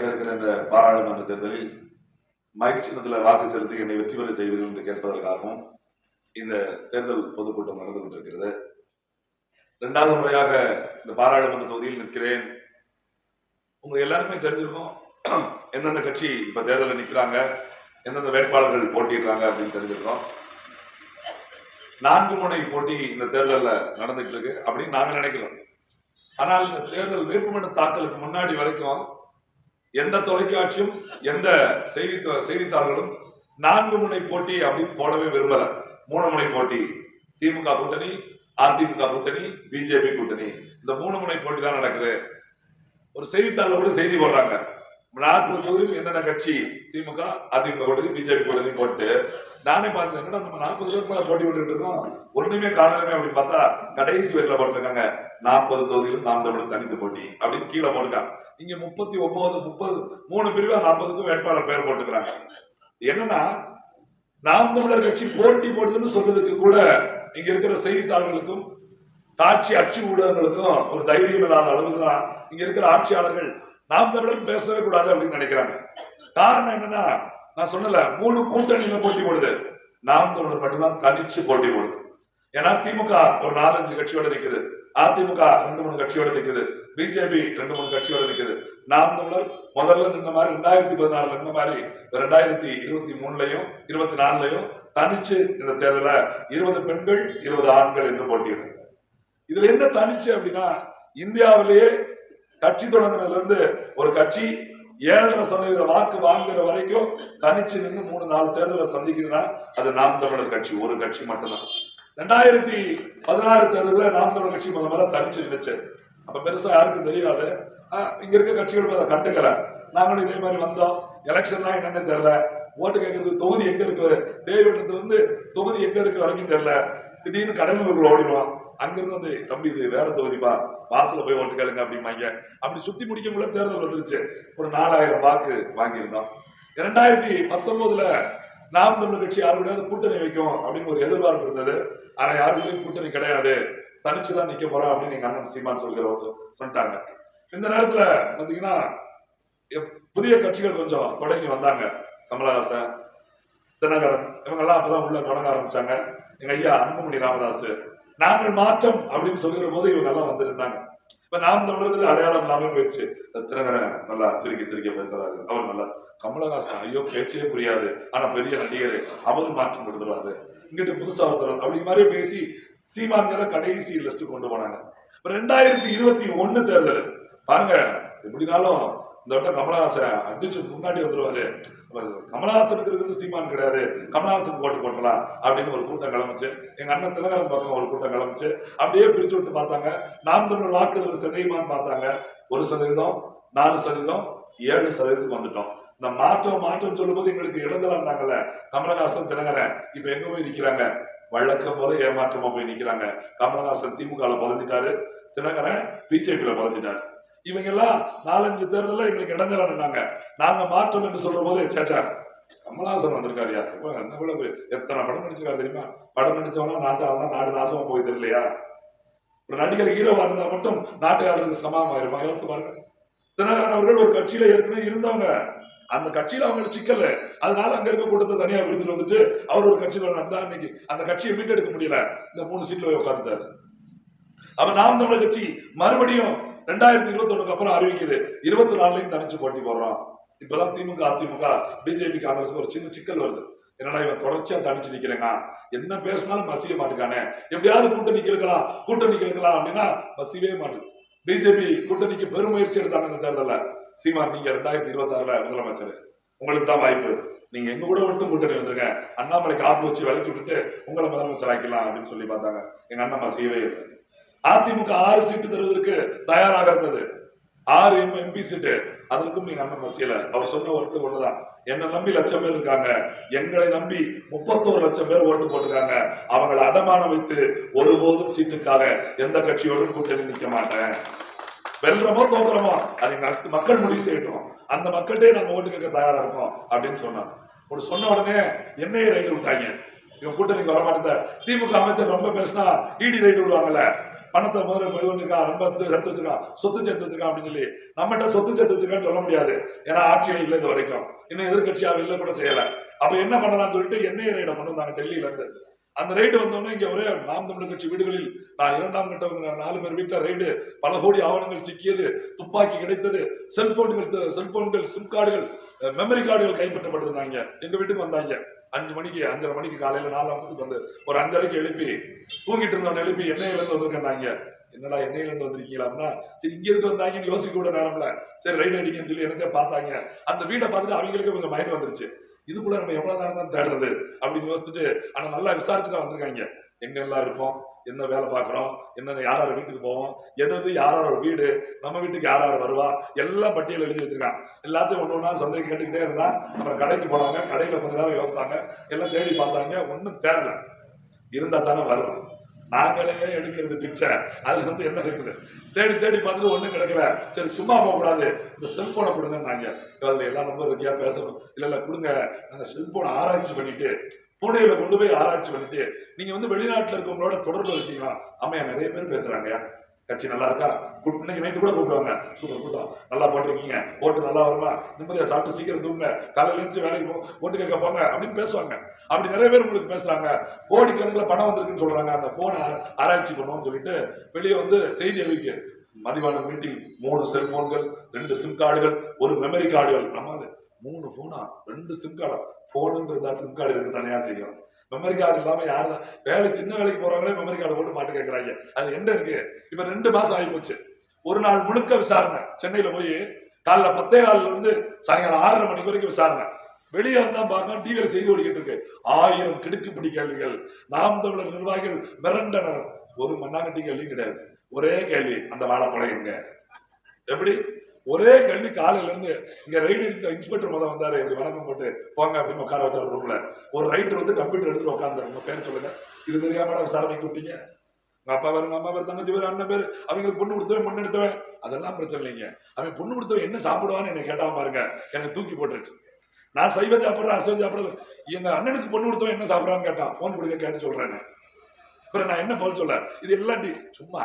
நடக்க இருக்கிற இந்த பாராளுமன்ற தேர்தலில் மைக் சின்னத்தில் வாக்கு செலுத்தி என்னை வெற்றி பெற செய்வீர்கள் என்று கேட்பதற்காகவும் இந்த தேர்தல் பொதுக்கூட்டம் நடந்து கொண்டிருக்கிறது. 2வது முறையாக இந்த பாராளுமன்ற தொகுதியில் நிற்கிறேன். உங்க எல்லாருமே தெரிஞ்சிருக்கும் எந்தெந்த கட்சி இப்ப தேர்தலில் நிற்கிறாங்க, எந்தெந்த வேட்பாளர்கள் போட்டிடுறாங்க அப்படின்னு தெரிஞ்சிருக்கோம். 4 முனை போட்டி இந்த தேர்தலில் நடந்துட்டு இருக்கு அப்படின்னு நாங்க நினைக்கிறோம். ஆனால் இந்த தேர்தல் வேட்புமனு தாக்கலுக்கு முன்னாடி வரைக்கும் எந்த தொலைக்காட்சியும் எந்த செய்தித்தாள்களும் 4 முனை போட்டி அப்படின்னு போடவே விரும்பல. 3 முனை போட்டி, திமுக கூட்டணி, அதிமுக கூட்டணி, பிஜேபி கூட்டணி, இந்த 3 முனை போட்டி தான் நடக்குது. ஒரு செய்தித்தாள்ல கூட செய்தி போடுறாங்க 40 தொகுதியும் என்னென்ன கட்சி, திமுக, அதிமுக கூட்டணி, பிஜேபி கூட்டணி போட்டு நானே பார்த்துட்டேன். என்னடா நம்ம 40 பேருக்கு மேல போட்டி போட்டுட்டு இருக்கோம், ஒண்ணுமே காணலுமே அப்படின்னு பார்த்தா கடைசி வரையில போட்டிருக்காங்க 40 தொகுதியிலும் நாம் தமிழர் தனித்து போட்டி அப்படின்னு கீழே போட்டுருக்காங்க. இங்க 39, 30, 3 பிரிவா 40க்கும் வேட்பாளர் பெயர் போட்டுக்கிறாங்க. என்னன்னா நாம் தமிழர் கட்சி போட்டி போடுதுன்னு சொல்றதுக்கு கூட இங்க இருக்கிற செய்தித்தாள்களுக்கும் காட்சி அச்சு ஊடகங்களுக்கும் ஒரு தைரியம் இல்லாத அளவுக்கு தான் இங்க இருக்கிற ஆட்சியாளர்கள் நாம் தமிழர் பேசவே கூடாது அப்படின்னு நினைக்கிறாங்க. காரணம் என்னன்னா, நான் சொன்னல 3 கூட்டணியில போட்டி போடுது, நாம் தமிழர் மட்டும்தான் தனிச்சு போட்டி போடுது. ஏன்னா திமுக ஒரு 4-5 கட்சியோட நிக்குது, அதிமுக 2-3 கட்சியோட நிக்குது, பிஜேபி 2-3 கட்சியோட நிக்குது. நாம் தமிழர் முதல்ல நின்ன மாதிரி 2016 நின்ன மாதிரி 2023லயும் 24லயும் தனிச்சு இந்த தேர்தல 20 பெண்கள் 20 ஆண்கள் என்று போட்டியிடும். இதுல என்ன தனிச்சு அப்படின்னா, இந்தியாவிலேயே கட்சி தொடங்குறதுல இருந்து ஒரு கட்சி 7.5% வாக்கு வாங்குற வரைக்கும் தனிச்சு நின்று 3-4 தேர்தலை சந்திக்குதுன்னா அது நாம் தமிழர் கட்சி ஒரு கட்சி மட்டும்தான். 2016 தேர்தலில் நாம் தமிழர் கட்சி முதல்ல தனிச்சு நின்றுச்சு. அப்ப பெருசா யாருக்கும் தெரியாது, இங்க இருக்க கட்சிகள் அதை கண்டுக்கல. நாங்களும் இதே மாதிரி வந்தோம், எலெக்ஷன் என்னன்னு தெரியல, ஓட்டு கேட்கறது தொகுதி எங்க இருக்கு, தேவையிடத்துல இருந்து தொகுதி எங்க இருக்கு வரைக்கும் தெரியல. திடீர்னு கடமைக்குள்ள ஓடிடுவான், அங்கிருந்து வந்து தம்பி இது வேற தொகுதிப்பா, வாசல போய் ஓட்டு கேளுங்க அப்படிம்பாங்க. அப்படி சுத்தி முடிக்குள்ள தேர்தல் வந்துருச்சு. ஒரு 4000 வாக்கு வாங்கியிருந்தோம். 2019 நாம் தமிழர் கட்சி யாருடையாவது கூட்டணி வைக்கும் அப்படின்னு ஒரு எதிர்பார்ப்பு இருந்தது. ஆனா யாருக்கும் கூட்டணி கிடையாது, தனிச்சுதான் நிக்க போறோம் அப்படின்னு எங்க அண்ணன் சீமான் சொல்லிட்டாங்க. இந்த நேரத்துல பாத்தீங்கன்னா புதிய கட்சிகள் கொஞ்சம் தொடங்கி வந்தாங்க. கமலஹாசன், தினகரன் இவங்க எல்லாம் அப்பதான் உள்ள தொடங்க ஆரம்பிச்சாங்க. எங்க ஐயா அன்புமணி ராமதாஸ் நாங்கள் மாற்றம் அப்படின்னு சொல்லுகிற போது இவங்க எல்லாம் வந்துருந்தாங்க. இப்ப நாம் தமிழருக்கு அடையாளம் இல்லாம போயிடுச்சு. தினகரன் நல்லா சிரிக்க பேசுறாரு, அவர் நல்லா. கமலஹாசன் ஐயோ பேச்சே புரியாது, ஆனா பெரிய நடிகர், அவரு மாற்றம் கொடுத்துருவாரு, இங்கிட்டு புதுசா ஒருத்தர் அப்படி மாதிரி பேசி சீமான்கிறத கடைசி லிஸ்ட் கொண்டு போனாங்க. 2021 தேர்தல் பாருங்க, எப்படினாலும் இந்த வட்டம் கமலஹாசன் அடிச்சு முன்னாடி வந்துருவாரு. கமலஹாசனுக்கு இருக்கிறது சீமான் கிடையாது, கமலஹாசன் ஓட்டு போட்டலாம் அப்படின்னு ஒரு கூட்டம் கிளம்பிச்சு. எங்க அண்ணன் தினகரன் பக்கம் ஒரு கூட்டம் கிளம்பிச்சு. அப்படியே பிரிச்சு விட்டு பார்த்தாங்க, நாம் தமிழர் வாக்குறது சதவீதமான்னு பார்த்தாங்க. 1%, 4%, 7% வந்துட்டோம். இந்த மாற்றம் சொல்லும் போது எங்களுக்கு இடங்களாண்டாங்கல்ல கமலஹாசன், தினகரன் இப்ப எங்க போய் நிக்கிறாங்க? வழக்கம் போல ஏமாற்றமா போய் நிக்கிறாங்க. கமலஹாசன் திமுக புதஞ்சிட்டாரு, தினகரன் பிஜேபியில புதஞ்சிட்டாரு. இவங்க எல்லாம் 4-5 தேர்தல் எங்களுக்கு இடங்களாண்டாங்க. நாங்க மாற்றம் என்று சொல்ற போது சேச்சா கமலஹாசன் வந்திருக்காரு, எத்தனை படம் நடிச்சிருக்காரு தெரியுமா? படம் நடிச்சவனா நாடு நாசமா போய் தெரியலையா? ஒரு நடிகர் ஹீரோவா இருந்தா மட்டும் நாட்டுக்காரருக்கு சமமாயிருமா? யோசித்து பாருங்க. தினகரன் அவர்கள் ஒரு கட்சியில ஏற்கனவே இருந்தவங்க, அந்த கட்சியில அவங்களுக்கு சிக்கல, அதனால அங்க இருக்க கூட்டத்தை தனியா பிரிச்சுட்டு வந்துட்டு அவர் ஒரு கட்சியில இருந்தா இன்னைக்கு அந்த கட்சியை மீட்டெடுக்க முடியல, இந்த 3 சீட்ல போய் உட்கார்ந்துட்டாரு. அப்ப நாம் தமிழர் கட்சி மறுபடியும் 2021 அப்புறம் அறிவிக்குது 24லயும் தனிச்சு போட்டி போடுறோம். இப்பதான் திமுக, அதிமுக, பிஜேபி, காங்கிரஸ் ஒரு சின்ன சிக்கல் வருது. என்னடா இவன் தொடர்ச்சியா தனிச்சு நிக்கிறேங்க, என்ன பேசினாலும் மசிய மாட்டுக்கானே, எப்படியாவது கூட்டணி கிழக்கலாம் அப்படின்னா மசியவே மாட்டுது. பிஜேபி கூட்டணிக்கு பெரும் முயற்சி எடுத்தாங்க இந்த தேர்தல்ல. சீமான் நீங்க 2026ல முதலமைச்சர், உங்களுக்கு தான் வாய்ப்பு, நீங்க எங்க கூட மட்டும் கூட்டணி வந்துருங்க, அண்ணாமலைக்கு ஆப்பு வச்சு விலக்கி விட்டுட்டு உங்களை முதலமைச்சர் ஆக்கலாம் அப்படின்னு சொல்லி பார்த்தாங்க. எங்க அண்ணா மசியவே இல்லை. அதிமுக 6 சீட்டு தருவதற்கு தயாராக இருந்தது, 6 MP சீட்டு, அதற்கும் நீங்க அண்ணன் மசியல. அவர் சொன்ன ஒருத்தர் ஒண்ணுதான், என்ன நம்பி 1,00,000 பேர் இருக்காங்க, எங்களை நம்பி 31 லட்சம் பேர் ஓட்டு போட்டுருக்காங்க, அவங்களை அடமானம் வைத்து ஒருபோதும் சீட்டுக்காக எந்த கட்சியோடும் கூட்டணி நிக்க மாட்டேன், வெல்றமோ தோக்குறமோ அதை மக்கள் முடிவு செய்யட்டும், அந்த மக்கள்கிட்டே நாங்க ஓட்டு கேட்க தயாரா இருக்கோம் அப்படின்னு சொன்னாங்க. ஒரு சொன்ன உடனே என்னையே ரைடு விட்டாங்க, இவன் கூட்டணிக்கு வரமாட்டேன். திமுக அமைச்சர் ரொம்ப பேசினா இடி ரைடு விடுவாங்கல்ல, பணத்தை முதல்ல ரொம்ப சேர்த்து வச்சிருக்கான், சொத்து சேர்த்து வச்சிருக்கான் அப்படின்னு சொல்லி நம்மகிட்ட சொத்து சேர்த்து வச்சிருக்கான்னு சொல்ல முடியாது. ஏன்னா ஆட்சியில இல்லை இது வரைக்கும், இன்னும் எதிர்கட்சியாக இல்லை கூட செய்யல. அப்ப என்ன பண்ணலாம்னு சொல்லிட்டு எண்ணெய் ரைடை கொண்டு வந்தாங்க டெல்லியில இருந்து. அந்த ரைடு வந்தோடனே இங்க ஒரே நாம் தமிழர் கட்சி வீடுகளில் நான் 2ஆம் கட்ட 4 பேர் வீட்டுல ரைடு, பல கோடி ஆவணங்கள் சிக்கியது, துப்பாக்கி கிடைத்தது, செல்போன்கள், சிம் கார்டுகள், மெமரி கார்டுகள் கைப்பற்றப்பட்டிருந்தாங்க. எங்க வீட்டுக்கு வந்தாங்க 5 மணிக்கு 5:30 மணிக்கு காலையில 4 வந்து ஒரு 5:30க்கு எழுப்பி தூங்கிட்டு இருந்தவன் எழுப்பி எண்ணெயில இருந்து வந்திருக்காங்க. என்னடா எண்ணெயில இருந்து வந்திருக்கீங்களா? சரி இங்க இருக்கு வந்தாங்கன்னு யோசிக்க கூட நேரம்ல, சரி ரைடு அடிக்கன்னு சொல்லி என்னத்தையும் பார்த்தாங்க. அந்த வீடை பார்த்துட்டு அவங்களுக்கு கொஞ்சம் மயக்கம் வந்துருச்சு. இதுக்குள்ள நம்ம எவ்வளவு நேரம் தான் தேடுறது அப்படின்னு யோசிச்சுட்டு, ஆனா நல்லா விசாரிச்சுட்டு வந்திருக்காங்க. எங்க எல்லாம் இருப்போம், என்ன வேலை பார்க்கிறோம், என்ன யாராரு வீட்டுக்கு போவோம், எது யாரோட வீடு, நம்ம வீட்டுக்கு யாராரு வருவா, எல்லாம் பட்டியல் எழுதி வச்சிருக்கான். எல்லாத்தையும் ஒண்ணு ஒண்ணா சந்தைக்கு கேட்டுக்கிட்டே இருந்தா. அப்புறம் கடைக்கு போனாங்க, கடையில கொஞ்ச நேரம் யோசித்தாங்க, எல்லாம் தேடி பார்த்தாங்க, ஒன்னும் தேரல. இருந்தா தானே வரும், நாங்களே எடுக்கிறது பிச்சை, அதுல என்ன இருக்குது, தேடி தேடி பார்த்துட்டு ஒண்ணும் கிடைக்கல. சரி சும்மா போக கூடாது, இந்த செல்போனை கொடுங்கன்னாங்க. அதுல எல்லா நம்பர் இருக்கியா பேசணும், இல்ல கொடுங்க, நாங்க செல்போனை ஆராய்ச்சி பண்ணிட்டு புனேல கொண்டு போய் ஆராய்ச்சி பண்ணிட்டு, நீங்க வெளிநாட்டுல இருக்கவங்களோட தொடர்பு இருக்கீங்களா? ஆமையா நிறைய பேர் பேசுறாங்க, கட்சி நல்லா இருக்கா, இன்னைக்கு நைட்டு கூட கூப்பிடுவாங்க, சூப்பர் கூட்டம், நல்லா போட்டிருக்கீங்க, ஓட்டு நல்லா வருமா, நிம்மதியா சாப்பிட்டு சீக்கிரம் தூங்க, காலையில இருந்து வேலைக்கு ஓட்டு கேட்க போங்க அப்படின்னு பேசுவாங்க. அப்படி நிறைய பேர் உங்களுக்கு பேசுறாங்க. கோடிக்கணக்கில் பணம் வந்திருக்குன்னு சொல்றாங்க. அந்த போனை ஆராய்ச்சி பண்ணுவோம்னு சொல்லிட்டு வெளியே செய்தி அறிவிக்க, மதிவான மீட்டிங் 3 செல்போன்கள், 2 சிம் கார்டுகள், 1 மெமரி கார்டுகள். நம்ம 3 போனா 2 சிம் கார்டு, போனுங்கிறதா சிம் கார்டு இருக்கு தனியா செய்யும். மெமரி கார்டு இல்லாம யாரு வேலை, சின்ன வேலைக்கு போறவங்களே மெமரி கார்டு போட்டு பாட்டு கேட்கறாங்க. அது என்ன இருக்கு? இப்ப 2 மாசம் ஆகி போச்சு. ஒரு நாள் முழுக்க விசாரணை. சென்னையில போய் காலைல 10:15 இருந்து சாயங்காலம் 6:30 மணி வரைக்கும் விசாரணை. வெளியே வந்தா பார்க்க டிவியில செய்தி ஓடிக்கிட்டு இருக்கு. 1000 கிடுக்குப்பிடி கேள்விகள். நாம் தமிழர் நிர்வாகிகள் மிரண்டனர். ஒரு மண்ணாங்கட்டி கேள்வியும் கிடையாது. ஒரே கேள்வி, அந்த வாழைப்பழம் எங்க? எப்படி? ஒரே கேள்வி. காலையில இருந்து இங்க ரைடு அடிச்ச இன்ஸ்பெக்டர் முதல் வந்தாரு, வணக்கம் போட்டு போங்க அப்படின்னு உட்கார வச்சாரு ரூம்ல. ஒரு ரைட்டர் கம்ப்யூட்டர் எடுத்துட்டு உட்கார்ந்தாரு. உங்க பேர் சொல்லுங்க, இது தெரியாம விசாரணை கூப்பிட்டீங்க, உங்க அப்பா பேரு, அம்மா பேர், தங்கச்சி பேர், அண்ணன் பேர், அவங்களுக்கு பொண்ணு கொடுத்தவன், பொண்ணு எடுத்தவன், அதெல்லாம் பிரச்சனை இல்லைங்க. அவன் பொண்ணு கொடுத்தவன் என்ன சாப்பிடுவான்னு என்னை கேட்டாம பாருங்க, எனக்கு தூக்கி போட்டுருச்சு. நான் சைவம் சாப்பிட்றேன், அசைவம் சாப்பிட்றது. எங்க அண்ணனுக்கு பொண்ணு கொடுத்தவன் என்ன சாப்பிட்றான்னு கேட்டான். போன் கொடுக்க கேட்டு சொல்றேன். அப்புறம் நான் என்ன பதில் சொல்ல? இது எல்லாம் சும்மா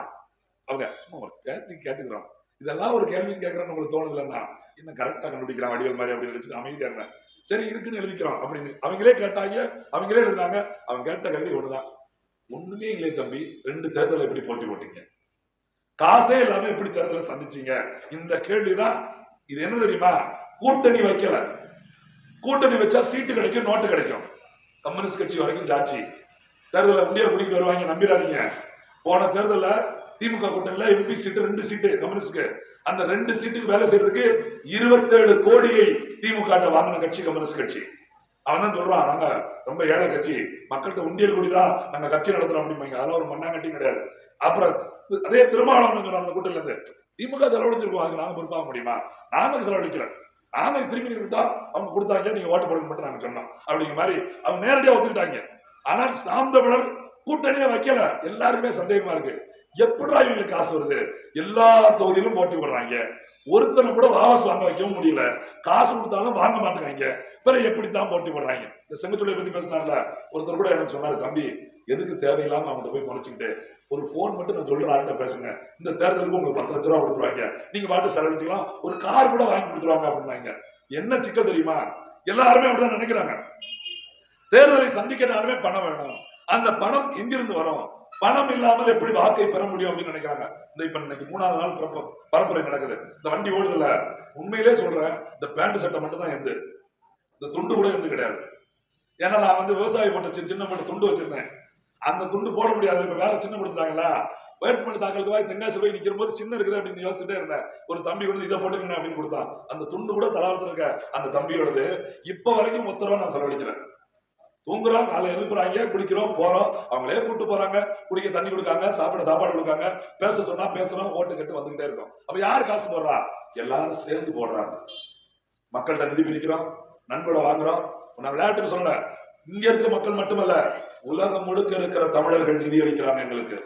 அவங்க சும்மா கேட்டுக்கிறோம். இதெல்லாம் ஒரு கேள்வின்னு கேட்கறேன்னு உங்களுக்கு தோணுதுலன்னா என்ன கரெக்டா கண்டுபிடிக்கிறான் வடிவல் மாதிரி அப்படின்னு நினைச்சிட்டு அமைதியா இருந்தேன். சரி இருக்குன்னு எழுதிக்கிறோம் அப்படின்னு அவங்களே கேட்டாங்க, அவங்களே எழுதுனாங்க. அவங்க கேட்ட கேள்வி ஒண்ணுதான், ஒண்ணுமே இல்லை தம்பி, 2 தேர்தலை எப்படி போட்டி போட்டீங்க, காசே இல்லாம எப்படி தேர்தலை சந்திச்சீங்க, இந்த கேள்விதான். இது என்ன தெரியுமா? கூட்டணி வைக்கல. கூட்டணி வச்சா சீட்டு கிடைக்கும், நோட்டு கிடைக்கும். கம்யூனிஸ்ட் கட்சி வரைக்கும் ஜாட்சி. தேர்தலை உண்டியல் குடிக்கிட்டு வருவாங்க, நம்பிடாதீங்க. போன தேர்தல திமுக கூட்டணியில எம்பி சீட்டு 2 சீட்டு கம்யூனிஸ்டுக்கு. அந்த 2 சீட்டுக்கு வேலை செய்யறதுக்கு 27 கோடியை திமுக வாங்கின கட்சி கம்யூனிஸ்ட் கட்சி. அவன் தான் சொல்றான், நாங்க ரொம்ப ஏழை கட்சி, மக்கள்கிட்ட உண்டியல் குடிதான் நாங்க கட்சி நடத்துறோம் அப்படிம்பாங்க. அதெல்லாம் ஒரு மண்ணாங்கட்டியும் கிடையாது. அப்புறம் அதே திருமாவளவன் சொன்னார், அந்த கூட்டணில இருந்து திமுக செலவழிச்சிருக்கோம், அதுக்கு நாங்க பொறுப்பாக முடியுமா? நாங்க செலவழிக்கிறோம், நாங்க திரும்பி நின்றுட்டா அவங்க கொடுத்தாங்க, நீங்க ஓட்டு போடுங்க மட்டும் நாங்க சொன்னோம் அப்படிங்கிற மாதிரி அவங்க நேரடியா ஒத்துக்கிட்டாங்க. ஆனால் நாம் தமிழர் கூட்டணியை வைக்கல. எல்லாருமே சந்தேகமா இருக்கு, எப்படா இவங்களுக்கு காசு வருது? எல்லா தொகுதியிலும் போட்டி போடுறாங்க, ஒருத்தனை கூட வாபஸ் வாங்க வைக்கவும் முடியல, காசு கொடுத்தாலும் வாங்க மாட்டாங்க, பிறகு எப்படித்தான் போட்டி போடுறாங்க? இந்த செங்கத்துறையை பத்தி பேசினார்ல ஒருத்தர் கூட எனக்கு சொன்னாரு, தம்பி எதுக்கு தேவையில்லாம அவங்கள்ட்ட போய் முறைச்சுக்கிட்டு, ஒரு போன் மட்டும் நான் சொல்ற ஆள்கிட்ட பேசுங்க, இந்த தேர்தலுக்கு உங்களுக்கு 10 லட்ச ரூபா கொடுத்துருவாங்க, நீங்க பாட்டு செலவழிச்சுக்கலாம், ஒரு கார் கூட வாங்கி கொடுத்துருவாங்க அப்படின்னாங்க. என்ன சிக்கல் தெரியுமா? எல்லாருமே அப்படிதான் நினைக்கிறாங்க. தேர்தலை சந்திக்கிறாலுமே பணம் வேணும். அந்த பணம் எங்கிருந்து வரும்? பணம் இல்லாமல் எப்படி வாக்கை பெற முடியும் அப்படின்னு நினைக்கிறாங்க. இந்த இப்ப இன்னைக்கு 3வது நாள் பரப்புரை நடக்குது, இந்த வண்டி ஓடுதுல, உண்மையிலே சொல்றேன், இந்த பேண்ட் சட்டை மட்டும் தான் எந்த, இந்த துண்டு கூட எந்த கிடையாது. ஏன்னா நான் விவசாயி போட்ட சின்ன போட்ட துண்டு வச்சிருந்தேன், அந்த துண்டு போட முடியாது. இப்ப வேற சின்ன கொடுத்துட்டாங்களா, வேட்புமனு தாக்கலுக்கு தெங்காசி போய் நிக்கிற போது சின்ன இருக்குது அப்படின்னு யோசிச்சுட்டே இருந்தேன். ஒரு தம்பி வந்து இதை போட்டுக்கணும் அப்படின்னு கொடுத்தான். அந்த துண்டு கூட தலாவரத்துல இருக்க அந்த தம்பியோடது. இப்ப வரைக்கும் 10 ரூபா நான் செலவழிக்கிறேன். தூங்குறோம், காலை எழுப்புறாங்க, குடிக்கிறோம், போறோம், அவங்களே கூட்டு போறாங்க, குடிக்க தண்ணி கொடுக்காங்க, சாப்பாடு கொடுக்காங்க, பேச சொன்னா பேசுறோம், ஓட்டு கட்டு வந்துகிட்டே இருக்கும். அப்ப யாரு காசு போடுறா? எல்லாரும் சேர்ந்து போடுறாங்க. மக்கள்கிட்ட நிதி பிரிக்கிறோம், நன்கொடை வாங்குறோம். நான் விளையாட்டுக்கு சொல்லல, இங்க இருக்க மக்கள் மட்டுமல்ல, உலகம் முழுக்க இருக்கிற தமிழர்கள் நிதி அளிக்கிறாங்க எங்களுக்கு.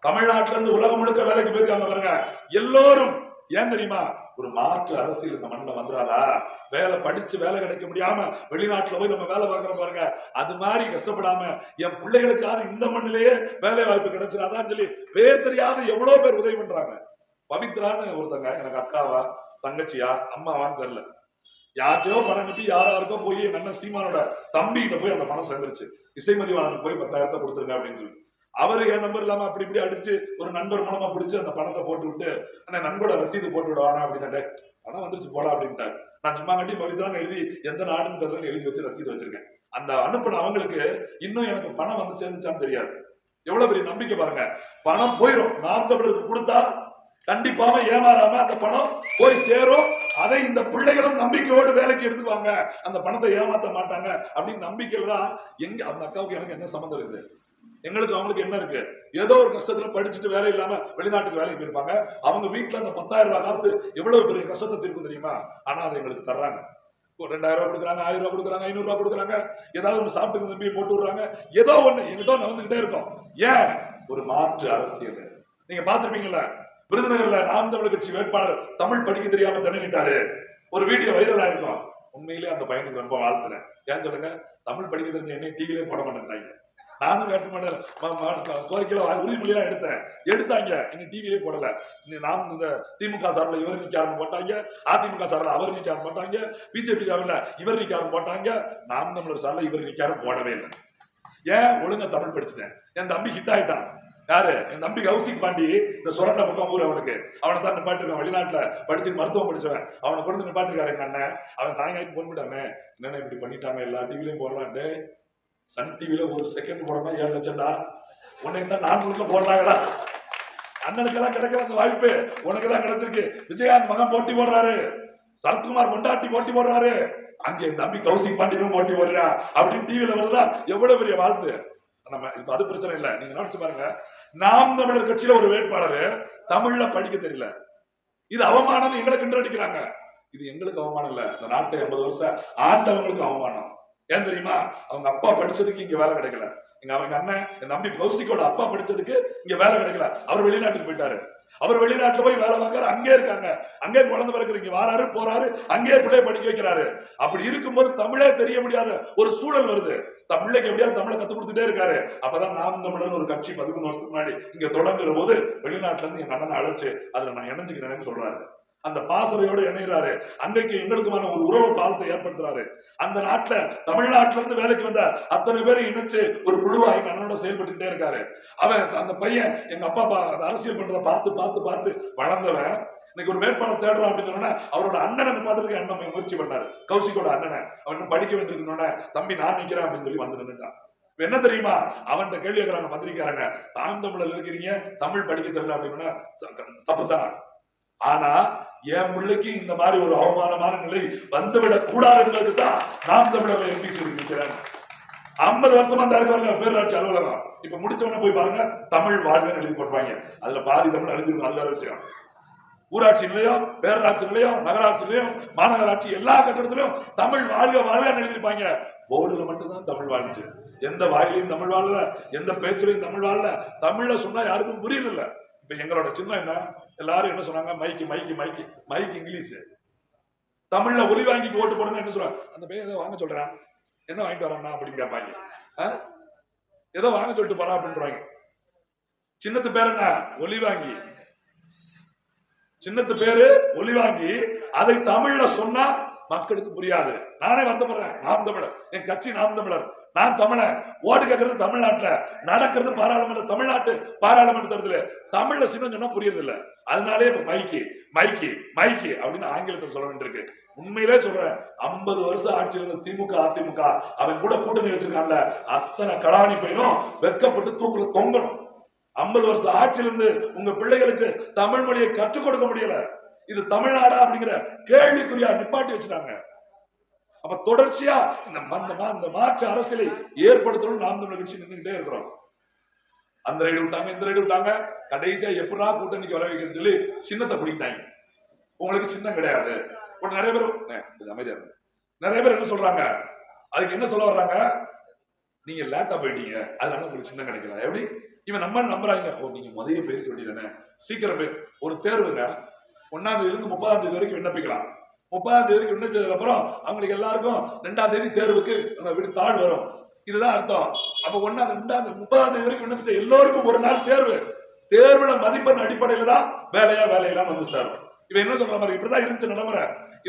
தமிழ்நாட்டில இருந்து உலகம் முழுக்க வேலைக்கு போயிருக்காங்க பாருங்க எல்லோரும். ஏன் தெரியுமா? ஒரு மாற்று அரசியல் இந்த மண்ணில் வந்துடாதா? வேலை படிச்சு வேலை கிடைக்க முடியாம வெளிநாட்டுல போய் நம்ம வேலை பார்க்கற பாருங்க, அது மாதிரி கஷ்டப்படாம என் பிள்ளைகளுக்காக இந்த மண்ணிலேயே வேலை வாய்ப்பு கிடைச்சிடாதான்னு சொல்லி பேர் தெரியாத எவ்வளவு பேர் உதவி பண்றாங்க. பவித்ரான்னு ஒருத்தங்க, எனக்கு அக்காவா தங்கச்சியா அம்மாவான்னு தெரியல, யார்கிட்டயோ பணம் அனுப்பி யாராருக்கோ போய் அண்ணன் சீமானோட தம்பிகிட்ட போய் அந்த பணம் சேர்ந்துருச்சு. இசைமதிவாளனுக்கு போய் 10,000 கொடுத்துருங்க அப்படின்னு சொல்லி அவரு என் நம்பர் இல்லாம அப்படி இப்படி அடிச்சு ஒரு நண்பர் மூலமா பிடிச்சு அந்த பணத்தை போட்டு விட்டு, அண்ணன் நண்போட ரசீது போட்டு விடுவானா அப்படின்னா, பணம் வந்துருச்சு போடா அப்படின்ட்டாரு. நான் சும்மா கட்டி பவித்ரான்னு எழுதி எந்த நாடுன்னு தெரியலன்னு எழுதி வச்சு ரசீது வச்சிருக்கேன். அந்த அனுப்பின அவங்களுக்கு இன்னும் எனக்கு பணம் வந்து சேர்ந்துச்சான்னு தெரியாது. எவ்வளவு பெரிய நம்பிக்கை பாருங்க. பணம் போயிடும், நாம் தமிழருக்கு கொடுத்தா கண்டிப்பாக ஏமாறாம அந்த பணம் போய் சேரும். அதை இந்த பிள்ளைகளும் நம்பிக்கையோடு வேலைக்கு எடுத்துக்குவாங்க, அந்த பணத்தை ஏமாத்த மாட்டாங்க அப்படின்னு நம்பிக்கையில தான். எங்க அந்த அக்காவுக்கு எனக்கு என்ன சம்மந்தம் இருக்குது? எங்களுக்கு அவங்களுக்கு என்ன இருக்கு? ஏதோ ஒரு கஷ்டத்துல படிச்சுட்டு வேலை இல்லாம வெளிநாட்டுக்கு வேலைக்கு போயிருப்பாங்க. அவங்க வீட்டுல அந்த 10,000 ரூபாய் காசு எவ்வளவு பெரிய கஷ்டத்தை தீர்க்கும் தெரியுமா? ஆனா அதை எங்களுக்கு தர்றாங்க. 2,000 ரூபாய் கொடுக்குறாங்க, 1,000 ரூபாய் கொடுக்குறாங்க, 500 ரூபாய் கொடுக்குறாங்க, ஏதாவது ஒன்று சாப்பிட்டு தம்பி போட்டு விடுறாங்க, ஏதோ ஒண்ணு எங்கிட்ட நவந்துகிட்டே இருக்கும். ஏன்? ஒரு மாற்று அரசியல். நீங்க பாத்துருப்பீங்கல்ல, விருதுநகர்ல நாம் தமிழர் கட்சி வேட்பாளர் தமிழ் படிக்க தெரியாம திணறிட்டாரு, ஒரு வீடியோ வைரலா இருக்கும். உண்மையிலே அந்த பையனுக்கு ரொம்ப வாழ்த்துறேன். ஏன்னு சொல்லுங்க, தமிழ் படிக்க தெரிஞ்ச என்னை டிவிலே போட மாட்டேன்ட்டாங்க. நானும் வேட்புமனு கோரிக்கையில உறுதிமொழியெல்லாம் எடுத்தாங்க, எங்க டிவிலே போடல. நாம் இந்த திமுக சார்பில் இவர் நிக்காருன்னு போட்டாங்க, அதிமுக சார்பில் அவர் நிக்காரு போட்டாங்க, பிஜேபி சார்பில் இவர் நிக்காரு போட்டாங்க, நாம் தமிழர் சார்பில் இவர் நிக்காரு போடவே இல்லை. ஏன்? ஒழுங்கா தமிழ் படிச்சுட்டேன். என் தம்பி ஹிட் ஆயிட்டான். யாரு? என் தம்பி கௌசிக் பாண்டி, இந்த சுரண்ட பக்கம் ஊர் அவனுக்கு. அவனை தான் நிப்பாட்டிருக்கான், வெளிநாட்டுல படிச்சு மருத்துவம் படிச்சவன். அவனை கொண்டு நிப்பாட்டிருக்காரு எங்க அண்ணன். அவன் சாயங்காலம் போன் பண்ணிட்டானே, என்னென்ன இப்படி பண்ணிட்டாங்க, எல்லா டிவிலையும் போடுறான்ட்டு. சன் டிவில ஒரு செகண்ட் போடணும் 7 லட்சம்டா, உன்னை தான் 4 போடுறாங்கடா. அண்ணனுக்கெல்லாம் கிடைக்கிற அந்த வாய்ப்பு உனக்கு தான் கிடைச்சிருக்கு. விஜயகாந்த் மகன் போட்டி போடுறாரு, சரத்குமார் கொண்டாட்டி போட்டி போடுறாரு, அங்கே என் தம்பி கௌசிக் பாண்டியனும் போட்டி போடுறா அப்படின்னு டிவில வருதா? எவ்வளவு பெரிய வாழ்த்து. நம்ம இப்ப அது பிரச்சனை இல்லை. நீங்க நினைச்சு பாருங்க, நாம் தமிழர் கட்சியில ஒரு வேட்பாளர் தமிழ்ல படிக்க தெரியல, இது அவமானம். எங்களை கிண்டடிக்கிறாங்க. இது எங்களுக்கு அவமானம் இல்ல, இந்த நாட்டை 50 வருஷம் ஆண்டவங்களுக்கு அவமானம். ஏன் தெரியுமா? அவங்க அப்பா படிச்சதுக்கு இங்க வேலை கிடைக்கல. அவங்க அண்ணன் என் தம்பி கௌசிக்கோட அப்பா படிச்சதுக்கு இங்க வேலை கிடைக்கல. அவர் வெளிநாட்டுக்கு போயிட்டாரு. அவர் வெளிநாட்டுல போய் வேலை பார்க்கறாரு, அங்கே இருக்காங்க, அங்கே குழந்தை பிறகு இங்க வாராரு போறாரு, அங்கே பிள்ளை படிக்க வைக்கிறாரு. அப்படி இருக்கும்போது தமிழே தெரிய முடியாத ஒரு சூழல் வருது. தமிழுக்கு எப்படியாவது தமிழை கத்து கொடுத்துட்டே இருக்காரு. அப்பதான் நாம் தமிழர் ஒரு கட்சி 13 வருஷத்துக்கு முன்னாடி இங்க தொடங்குற போது வெளிநாட்டுல இருந்து எங்க அண்ணனை அழைச்சு அதுல நான் இணைஞ்சுக்கிறேன்னு சொல்றாரு. அந்த பாசறையோடு இணைகிறாரு. அன்றைக்கு எங்களுக்குமான ஒரு உறவு பாலத்தை ஏற்படுத்துறாரு. அந்த நாட்டுல தமிழ்நாட்டுல இருந்து வேலைக்கு வந்த அத்தனை பேரை இணைச்சு ஒரு குழுவா எங்க அண்ணனோட செயல்பட்டுக்கிட்டே இருக்காரு. அவன் அந்த பையன் எங்க அப்பா அரசியல் பண்றதை பார்த்து பார்த்து பார்த்து வளர்ந்தவன். இன்னைக்கு ஒரு வேட்பாளர் தேடுறோம் அப்படின்னு சொன்னா அவரோட அண்ணனை பாட்டுறதுக்கு அண்ணன் முயற்சி பண்ணாரு. கௌசிக்கோட அண்ணனை அவன் படிக்க வேண்டியிருக்கணும்னா, தம்பி நான் நிக்கிறேன் அப்படின்னு சொல்லி வந்து நின்றுட்டான். என்ன தெரியுமா? அவன் கேள்வி கேட்கறாங்க பத்திரிக்காரங்க, தாம் தமிழர் இருக்கிறீங்க, தமிழ் படிக்க தெரியல அப்படின்னா தப்புதான். ஆனா என் பிள்ளைக்கு இந்த மாதிரி ஒரு அவமானமான நிலை வந்துவிடக் கூடாது என்பதுதான் நாம் தமிழர் எம்பி இருக்கிறேன். 50 வருஷமா தான் இருக்காங்க பேரூராட்சி அலுவலகம். இப்ப முடிச்சவன போய் பாருங்க, தமிழ் வாழ்க எழுதி போட்டுவாங்க. அதுல பாதி தமிழ் எழுதிருக்கும். அது வேற விஷயம். ஊராட்சி நிலையம், பேரூராட்சி நிலையம், நகராட்சி நிலையம், மாநகராட்சி எல்லா கட்டடத்திலும் தமிழ் வாழ்க வாழ்க எழுதிருப்பாங்க. போர்டுல மட்டும்தான் தமிழ் வாழ்ந்துச்சு. எந்த வாயிலையும் தமிழ் வாழல, எந்த பேச்சிலையும் தமிழ் வாழல. தமிழ்ல சொன்னா யாருக்கும் புரியுது இல்ல. இப்ப எங்களோட சின்னம் என்ன? எல்லாரும் என்ன சொன்னாங்க? மைக்கு மைக்கு மைக்கு மைக்கு இங்கிலீஷ். தமிழ்ல ஒலி வாங்கி ஓட்டு போடுங்க என்ன சொல்றாங்க? அந்த பையன் ஏதோ வாங்க சொல்றான், என்ன வாங்கிட்டு வரான்னா அப்படின்னு கேட்பாங்க. ஏதோ வாங்க சொல்லிட்டு போறா அப்படின்றாங்க. சின்னத்து பேர் என்ன? ஒலி வாங்கி. சின்னத்து பேரு ஒலி வாங்கி. அதை தமிழ்ல சொன்னா மக்களுக்கு புரியாது. நானே வருத்தப்படுறேன். நாம் தமிழர், என் கட்சி நாம் தமிழர், நான் தமிழன். ஓட்டு கேட்கறது தமிழ்நாட்டுல நடக்கிறது பாராளுமன்ற, தமிழ்நாட்டு பாராளுமன்றத்துல தமிழ்ல சின்னம் சொன்னா புரியுது இல்ல. அதனாலே இப்ப மைக்கி மைக்கி மைக்கி அப்படின்னு ஆங்கிலத்தில் சொல்ல வேண்டியிருக்கு. உண்மையிலே சொல்றேன், 50 வருஷம் ஆட்சியில் இருந்த திமுக அதிமுக அவன் கூட கூட்டணி வச்சிருக்கான்ல, அத்தனை கடாணி பையனும் வெட்கப்பட்டு தூக்குல தொங்கணும். 50 வருஷம் ஆட்சியிலிருந்து உங்க பிள்ளைகளுக்கு தமிழ் மொழியை கற்றுக் கொடுக்க முடியல. இது தமிழ்நாடா அப்படிங்கிற கேள்விக்குறியா நிப்பாட்டி வச்சுட்டாங்க. அப்ப தொடர்ச்சியா இந்த மாற்று அரசியலை ஏற்படுத்தணும் நாம் தமிழர் கட்சி நின்றுகிட்டே இருக்கிறோம். அந்த ரைடு விட்டாங்க, இந்த ரைடு விட்டாங்க. கடைசியா எப்படா கூட்டணிக்கு வர வைக்கிறது சொல்லி சின்னத்தை பிடிக்கிட்டாங்க. உங்களுக்கு சின்னம் கிடையாது. நிறைய பேர் அமைதியா இருக்கு. நிறைய பேர் என்ன சொல்றாங்க? அதுக்கு என்ன சொல்ல வர்றாங்க? நீங்க லேட்டா போயிட்டீங்க, அதனால உங்களுக்கு சின்னம் கிடைக்கல. எப்படி இவன் நம்ம நம்புறாங்க? ஓ, நீங்க முதல்ல பேருக்கு வேண்டியதானே, சீக்கிரம் பேர். ஒரு தேர்வுங்க, 1ஆம் தேதியிலிருந்து 30ஆம் தேதி வரைக்கும் விண்ணப்பிக்கலாம். 30ஆம் தேதி வரைக்கும் விண்ணப்பிச்சதுக்கு அப்புறம் அவங்களுக்கு எல்லாருக்கும் 2ஆம் தேதி தேர்வுக்கு தாழ் வரும். இதுதான் அர்த்தம். அப்ப 1ஆம் 2ஆம் 30ஆம் தேதி வரைக்கும் விண்ணப்பிச்ச எல்லோருக்கும் ஒரு நாள் தேர்வு. தேர்வுல மதிப்பெண் அடிப்படையில தான் வேலையெல்லாம் வந்து சார். இவன் என்ன சொல்ற மாதிரி இப்படிதான் இருந்துச்சு நடைமுறை.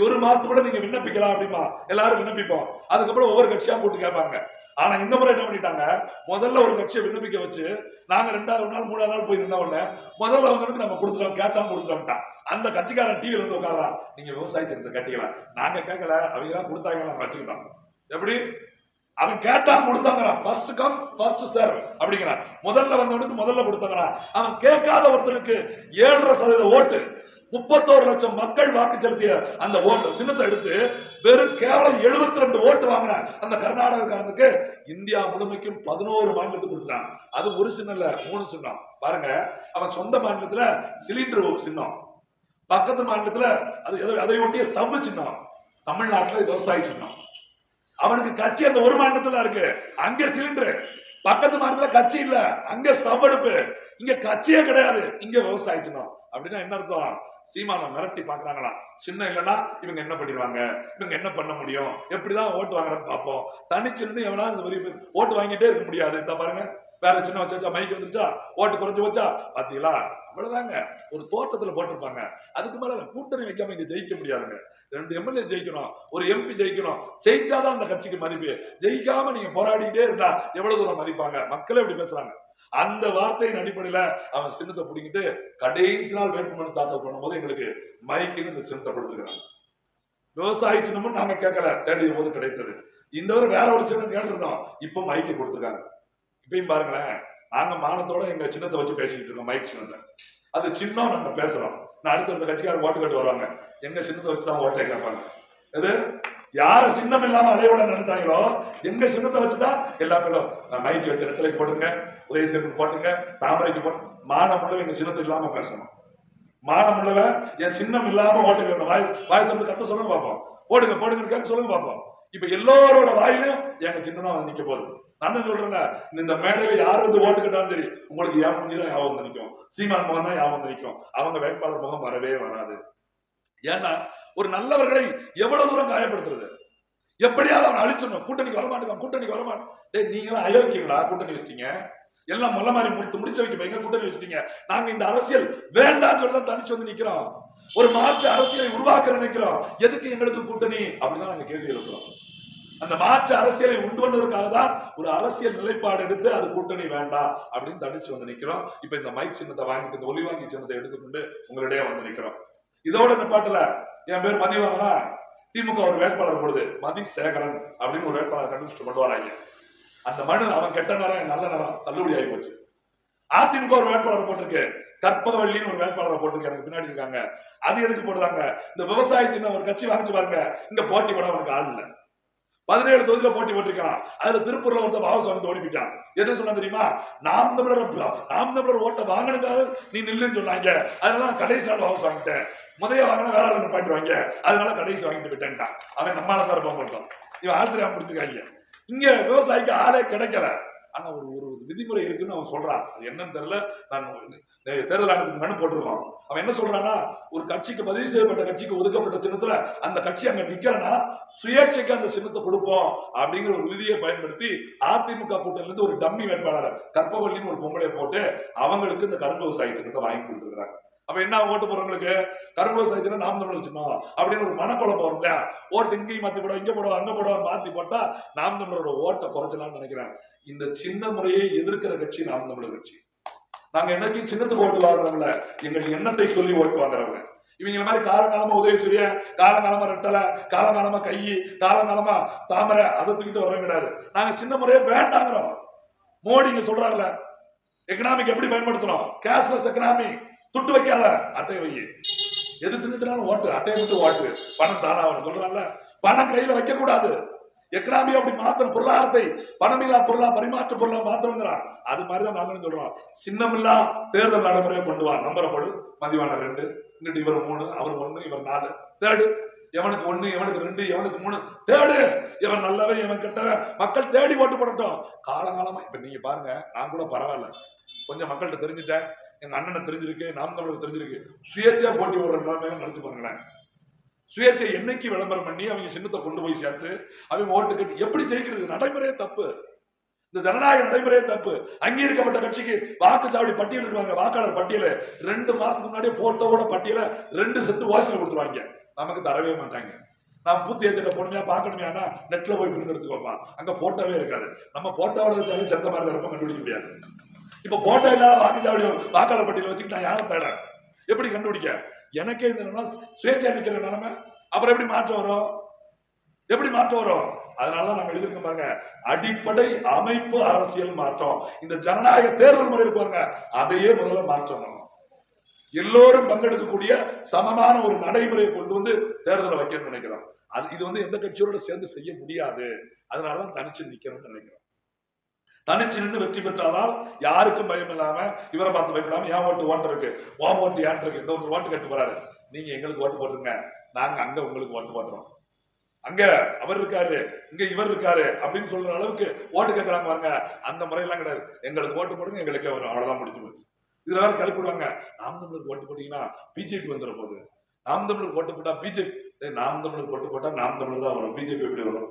ஒரு மாசத்துக்குள்ள நீங்க விண்ணப்பிக்கலாம் அப்படிமா எல்லாரும் விண்ணப்பிப்போம். அதுக்கப்புறம் ஒவ்வொரு கட்சியா போட்டு கேட்பாங்க. ஆனா இந்த முறை என்ன பண்ணிட்டாங்க, முதல்ல ஒரு கட்சியை விண்ணப்பிக்க வச்சு நாங்க 2ஆவது நாள் 3ஆவது நாள் போய் இருந்த உடனே முதல்ல வந்தவனுக்கு நம்ம கொடுத்துட்டோம், கேட்டா கொடுத்துட்டோம்ட்டான். அந்த கட்சிக்காரன் டிவில வந்து உட்கார்றான், நீங்க விவசாய சட்டத்தை கட்டிக்கலாம், நாங்க கேட்கல, அவங்க தான் கொடுத்தாங்க, நாங்க வச்சுக்கிட்டோம். எப்படி அவன் கேட்டா கொடுத்தாங்கிறான், ஃபர்ஸ்ட் கம் ஃபர்ஸ்ட் சர்வ் அப்படிங்கிறான். முதல்ல வந்தவனுக்கு முதல்ல கொடுத்தாங்கிறான். அவன் கேட்காத ஒருத்தனுக்கு 7.5% ஓட்டு, 31 லட்சம் மக்கள் வாக்கு செலுத்திய அந்த ஓட்டு சின்னத்தை எடுத்து வெறும் கேவலம் 72 ஓட்டு வாங்கின அந்த கர்நாடகக்காரனுக்கு இந்தியா முழுமைக்கும் 11 மாநிலத்துக்கு கொடுத்துட்டான். அது ஒரு சின்னம் இல்ல, 3 சின்னம். பாருங்க, அவன் சொந்த மாநிலத்துல சிலிண்டர் சின்னம், பக்கத்து மாநிலத்துல அதை ஒட்டிய ஸ்டவ் சின்னம், தமிழ்நாட்டுல விவசாய சின்னம். அவனுக்கு கட்சி அந்த ஒரு மாநிலத்துல இருக்கு, அங்க சிலிண்டர். பக்கத்து மாநிலத்துல கட்சி இல்ல, அங்க ஸ்டவ் அடுப்பு. இங்க கட்சியே கிடையாது, இங்க விவசாய சின்னம். அப்படின்னா என்ன அர்த்தம்? சீமான மிரட்டி பாக்குறாங்களா, சின்ன இல்லைன்னா இவங்க என்ன பண்ணிடுவாங்க, இவங்க என்ன பண்ண முடியும், எப்படிதான் ஓட்டு வாங்குறன்னு பார்ப்போம். தனிச்சின்னு எவனா இந்த மாதிரி ஓட்டு வாங்கிட்டே இருக்க முடியாது. இந்த பாருங்க, வேற சின்ன வச்சா மைக் வந்துருச்சா, ஓட்டு குறைஞ்சு வச்சா, பாத்தீங்களா, அவ்வளவுதாங்க. ஒரு தோட்டத்துல போட்டிருப்பாங்க, அதுக்கு மேல கூட்டணி வைக்காம இங்க ஜெயிக்க முடியாதுங்க. 2 எம்எல்ஏ ஜெயிக்கணும், ஒரு எம்பி ஜெயிக்கணும், ஜெயிச்சாதான் அந்த கட்சிக்கு மதிப்பு. ஜெயிக்காம நீங்க போராடிக்கிட்டே இருந்தா எவ்வளவு தூரம் மதிப்பாங்க? மக்களே இப்படி பேசுறாங்க. அந்த வார்த்தையின் அடிப்படையில அவன் சின்னத்தை பிடிக்கிட்டு கடைசி நாள் வேட்புமனு தாக்கல் பண்ணும்போது எங்களுக்கு மைக்குன்னு இந்த சின்னத்தை கொடுத்துருக்காங்க. விவசாய சின்னமும் நாங்க கேட்கல, தேடிய போது கிடைத்தது. இந்த வேற ஒரு சின்னம் கேட்டிருந்தோம், இப்ப மைக்கு கொடுத்துருக்காங்க. இப்பயும் பாருங்களேன், நாங்க மானத்தோட எங்க சின்னத்தை வச்சு பேசிக்கிட்டு இருக்கோம், மைக் சின்னத்தை. அது சின்னம் நாங்க பேசுறோம். நான் அடுத்த கட்சிக்காரர் ஓட்டு கட்டு வருவாங்க, எங்க சின்னத்தை வச்சுதான் ஓட்டை கேட்பாங்க. இது யார சின்னம் இல்லாம அலையோட நினைச்சாங்களோ, எங்க சின்னத்தை வச்சுதான் எல்லா பேரும் மைக் வச்சு ரெட்டலைக்கு போட்டுங்க, உதயசேருக்கு போட்டுங்க, தாமரைக்கு போட்டு, மானம் உள்ளவ எங்க சின்னத்தை இல்லாம பேசணும். மானம் உள்ளவ என் சின்னம் இல்லாம ஓட்டு கேட்கணும். வாய் திறந்து கத்த சொல்லுங்க பார்ப்போம், போடுங்க போடுங்க கேட்க சொல்லுங்க பார்ப்போம். இப்ப எல்லோரோட வாயிலும் எங்க சின்னம் தான் நிக்க போகுது. நான் தான் சொல்றேன், இந்த மேடையில யார் வந்து ஓட்டு கேட்டாலும் சரி, உங்களுக்கு என் முடிஞ்சுதான் யாவும் வந்து நிற்கும், சீமான் முகம் தான் யாவும் வந்து நிற்கும். அவங்க வேட்பாளர் முகம் வரவே வராது. ஏன்னா ஒரு நல்லவர்களை எவ்வளவு தூரம் காயப்படுத்துறது, எப்படியாவது அவன் அழிச்சிடணும். கூட்டணிக்கு வரமாட்டேங்க, கூட்டணிக்கு வரமாட்டேன். நீங்களும் அயோக்கியங்களா கூட்டணி வச்சிட்டீங்க, எல்லாம் மொல்ல மாதிரி முடிச்ச வைக்க கூட்டணி வச்சிட்டீங்க. நாங்க இந்த அரசியல் வேண்டாம்னு சொல்லிதான் தனிச்சு வந்து நிக்கிறோம். ஒரு மாற்று அரசியலை உருவாக்க நினைக்கிறோம். எதுக்கு எங்களுக்கு கூட்டணி அப்படிதான் நாங்க கேள்வி எழுப்புறோம். அந்த மாற்று அரசியலை உண்டு வந்ததற்காக தான் ஒரு அரசியல் நிலைப்பாடு எடுத்து அது கூட்டணி வேண்டாம் அப்படின்னு தனிச்சு வந்து நிக்கிறோம். இப்ப இந்த மைக் சின்னத்தை வாங்கிட்டு, இந்த ஒலிவாங்கி சின்னத்தை எடுத்துக்கொண்டு உங்களிடையே வந்து நிக்கிறோம். இதோட நிப்பாட்டுல என் பேர் மதிவானா, திமுக ஒரு வேட்பாளர் போடுது, மதிசேகரன் அப்படின்னு ஒரு வேட்பாளர் கண்டுபிடிச்சு கொண்டு வராங்க. அந்த மனு அவன் கெட்ட நேரம் நல்ல நேரம் தள்ளுபடி ஆகி போச்சு. அதிமுக ஒரு வேட்பாளர் போட்டிருக்கு, கற்பகவள்ளின்னு ஒரு வேட்பாளரை போட்டிருக்கு, எனக்கு பின்னாடி இருக்காங்க. அது எதுக்கு போடுறாங்க? இந்த விவசாய சின்ன ஒரு கட்சி வாங்கிச்சு பாருங்க, இங்க போட்டி போட அவனுக்கு ஆள் இல்ல. 17 தொகுதியில போட்டி போட்டிருக்கான். அதுல திருப்பூர்ல ஒருத்தர் வாபஸ் வாங்கிட்டு ஓடிப்பிட்டான். என்ன சொன்னா தெரியுமா? நாம் தமிழர் ஓட்ட வாங்கினதுக்காக நீ நில்லுன்னு சொன்னாங்க, அதனால கடைசி நாள் வாபஸ் வாங்கிட்டேன். முதைய வாங்கினா வேற ஆளு பாட்டுவாங்க, அதனால கடைசி வாங்கிட்டு விட்டேன்ட்டான். அவன் நம்மளால தான் இருப்பான் போட்டோம். இவன் ஆழ்த்திரியாம பிடிச்சிருக்காங்க. இங்க விவசாயிக்கு ஆளே கிடைக்கல. ஆனா ஒரு விதிமுறை இருக்குன்னு அவன் சொல்றான். அது என்னன்னு தெரியல. நான் தேர்தல் ஆணையத்துக்கு மனு போட்டிருக்கோம். அவன் என்ன சொல்றான்னா, ஒரு கட்சிக்கு பதிவு செய்யப்பட்ட கட்சிக்கு ஒதுக்கப்பட்ட சின்னத்துல அந்த கட்சி அங்க நிக்கிறனா சுயேட்சைக்கு அந்த சின்னத்தை கொடுப்போம் அப்படிங்கிற ஒரு விதியை பயன்படுத்தி அதிமுக கூட்டணில இருந்து ஒரு டம்மி வேட்பாளர் கற்பவள்ளின்னு ஒரு பொம்பளையை போட்டு அவங்களுக்கு இந்த கரும்பு விவசாய சின்னத்தை வாங்கி கொடுத்துருக்காங்க. அப்ப என்ன ஓட்டு போறவங்களுக்கு கரும்பு விவசாய சின்னம் நாம் தமிழர் சின்னம் அப்படின்னு ஒரு மனக்குழப்பம் வரும் இல்லையா? ஓட்டு இங்கேயும் மாத்தி போடுவோம், இங்க போடுவோம், அங்க போடுவோம், மாத்தி போட்டா நாம் தமிழரோட ஓட்டை குறைச்சலாம்னு நினைக்கிறேன். இந்த சின்ன முறையை எதிர்க்கிற கட்சி நாம் தமிழர் கட்சி. நாங்க என்னைக்கு சின்னத்துக்கு ஓட்டு வாங்குறவங்கள, எங்களுக்கு எண்ணத்தை சொல்லி ஓட்டு வாங்குறவங்க. இவங்க மாதிரி காலங்காலமா உதயசூரிய, காலங்காலமா ரெட்டலை, காலங்காலமா கை, காலங்காலமா தாமரை அதை தூக்கிட்டு வர்றோம் கிடையாது. நாங்க சின்ன முறையை வேண்டாங்கிறோம். மோடி இங்க சொல்றாருல, எக்கனாமிக் எப்படி பயன்படுத்தணும், கேஷ்லெஸ் எக்கனாமி, துட்டு வைக்காத அட்டை வை, எது தின்னுட்டாலும் ஓட்டு, அட்டையை மட்டும் ஓட்டு, பணம் தானா அவன் சொல்றான்ல, பணம் கையில வைக்க கூடாது. எக்கனாமி அப்படி மாத்திரம், பொருளாதாரத்தை பணமில்லா பொருளா பரிமாற்ற பொருளா மாத்திரங்கிறான். அது மாதிரிதான் நாங்களும் சொல்றோம். சின்னமில்லா தேர்தல் நடைமுறையை கொண்டு வா. நம்பரை போடு, மதிவான 2, இங்கிட்டு இவர் 3, அவர் 1, இவர் 4, தேடு. எவனுக்கு 1, எவனுக்கு 2, எவனுக்கு 3, தேடு. எவன் நல்லவன் எவன் கெட்டவன் மக்கள் தேடி ஓட்டு போடட்டும். காலங்காலமா இப்ப நீங்க பாருங்க, நான் கூட பரவாயில்ல, கொஞ்சம் மக்கள்கிட்ட தெரிஞ்சுட்டேன். எங்க அண்ணனை தெரிஞ்சிருக்கு, நாம் தமிழர் தெரிஞ்சிருக்கு, சுயேட்சையா போட்டி விடுற நிலைமையில நினைச்சு பாருங்களேன். சுயேட்சை என்னைக்கு விளம்பரம் பண்ணி அவங்க சின்னத்தை கொண்டு போய் சேர்த்து அவங்க ஓட்டு கட்டி எப்படி ஜெயிக்கிறது? நடைமுறையே தப்பு. இந்த ஜனநாயக நடைமுறையே தப்பு. அங்கீகரிக்கப்பட்ட கட்சிக்கு வாக்குச்சாவடி பட்டியல் இருக்காங்க, வாக்காளர் பட்டியல 2 மாசத்துக்கு முன்னாடியே போட்டோவோட பட்டியல 2 செட்டு வாட்ஸ்ல கொடுத்துருவாங்க. நமக்கு தரவே மாட்டாங்க. நாம் பூத்தி ஏஜென்ட போனோம்னா பாக்கணுமையானா நெட்ல போய் பிரிண்ட் எடுத்துக்கோப்பா, அங்க போட்டோவே இருக்காது. நம்ம போட்டோவோட வச்சாலே செத்த மாதிரி இருப்போம், கண்டுபிடிக்க முடியாது. இப்ப போட்டோ இல்லாத வாக்குச்சாவடி வாக்காளர் பட்டியல வச்சுட்டு நான் யாரும் தேட எப்படி கண்டுபிடிக்க? எனக்கே இந்த சுயேட்சை நிக்கிற நிலைமை, அப்புறம் எப்படி மாற்றம் வரும்? எப்படி மாற்றம் வரும்? அதனாலதான் நாங்க எழுதிருக்கோம் பாருங்க, அடிப்படை அமைப்பு அரசியல் மாற்றம். இந்த ஜனநாயக தேர்தல் முறை பாருங்க, அதையே முதல்ல மாற்றணும். எல்லோரும் பங்கெடுக்கக்கூடிய சமமான ஒரு நடைமுறையை கொண்டு வந்து தேர்தலை வைக்கணும்னு நினைக்கிறோம். இது எந்த கட்சியோட சேர்ந்து செய்ய முடியாது. அதனாலதான் தனிச்சு நிக்கணும்னு நினைக்கிறோம். தனிச்சு நின்று வெற்றி பெற்றாதான் யாருக்கும் பயம் இல்லாம, இவரை பார்த்து பயப்படாம, என் ஓட்டு ஓட்டு இருக்கு, ஓம் ஓட்டு ஏன் இருக்கு, இந்த ஒரு ஓட்டு கட்டு போறாரு, நீங்க எங்களுக்கு ஓட்டு போட்டுருங்க, நாங்க அங்க உங்களுக்கு ஓட்டு போட்டுறோம், அங்க அவர் இருக்காரு, இங்க இவர் இருக்காரு அப்படின்னு சொல்ற அளவுக்கு ஓட்டு கேட்கறாங்க பாருங்க. அந்த முறையெல்லாம் கிடையாது. எங்களுக்கு ஓட்டு போடுங்க, எங்களுக்கே வரும், அவ்வளவுதான் முடிஞ்சு போச்சு. இதுல வேற கழிப்பிடுவாங்க, நாம் தமிழருக்கு ஓட்டு போட்டீங்கன்னா பிஜேபி வந்துட போகுது, நாம் தமிழருக்கு ஓட்டு போட்டா பிஜேபி, நாம் தமிழருக்கு ஓட்டு போட்டா நாம் தமிழர் தான் வரும், பிஜேபி எப்படி வரும்?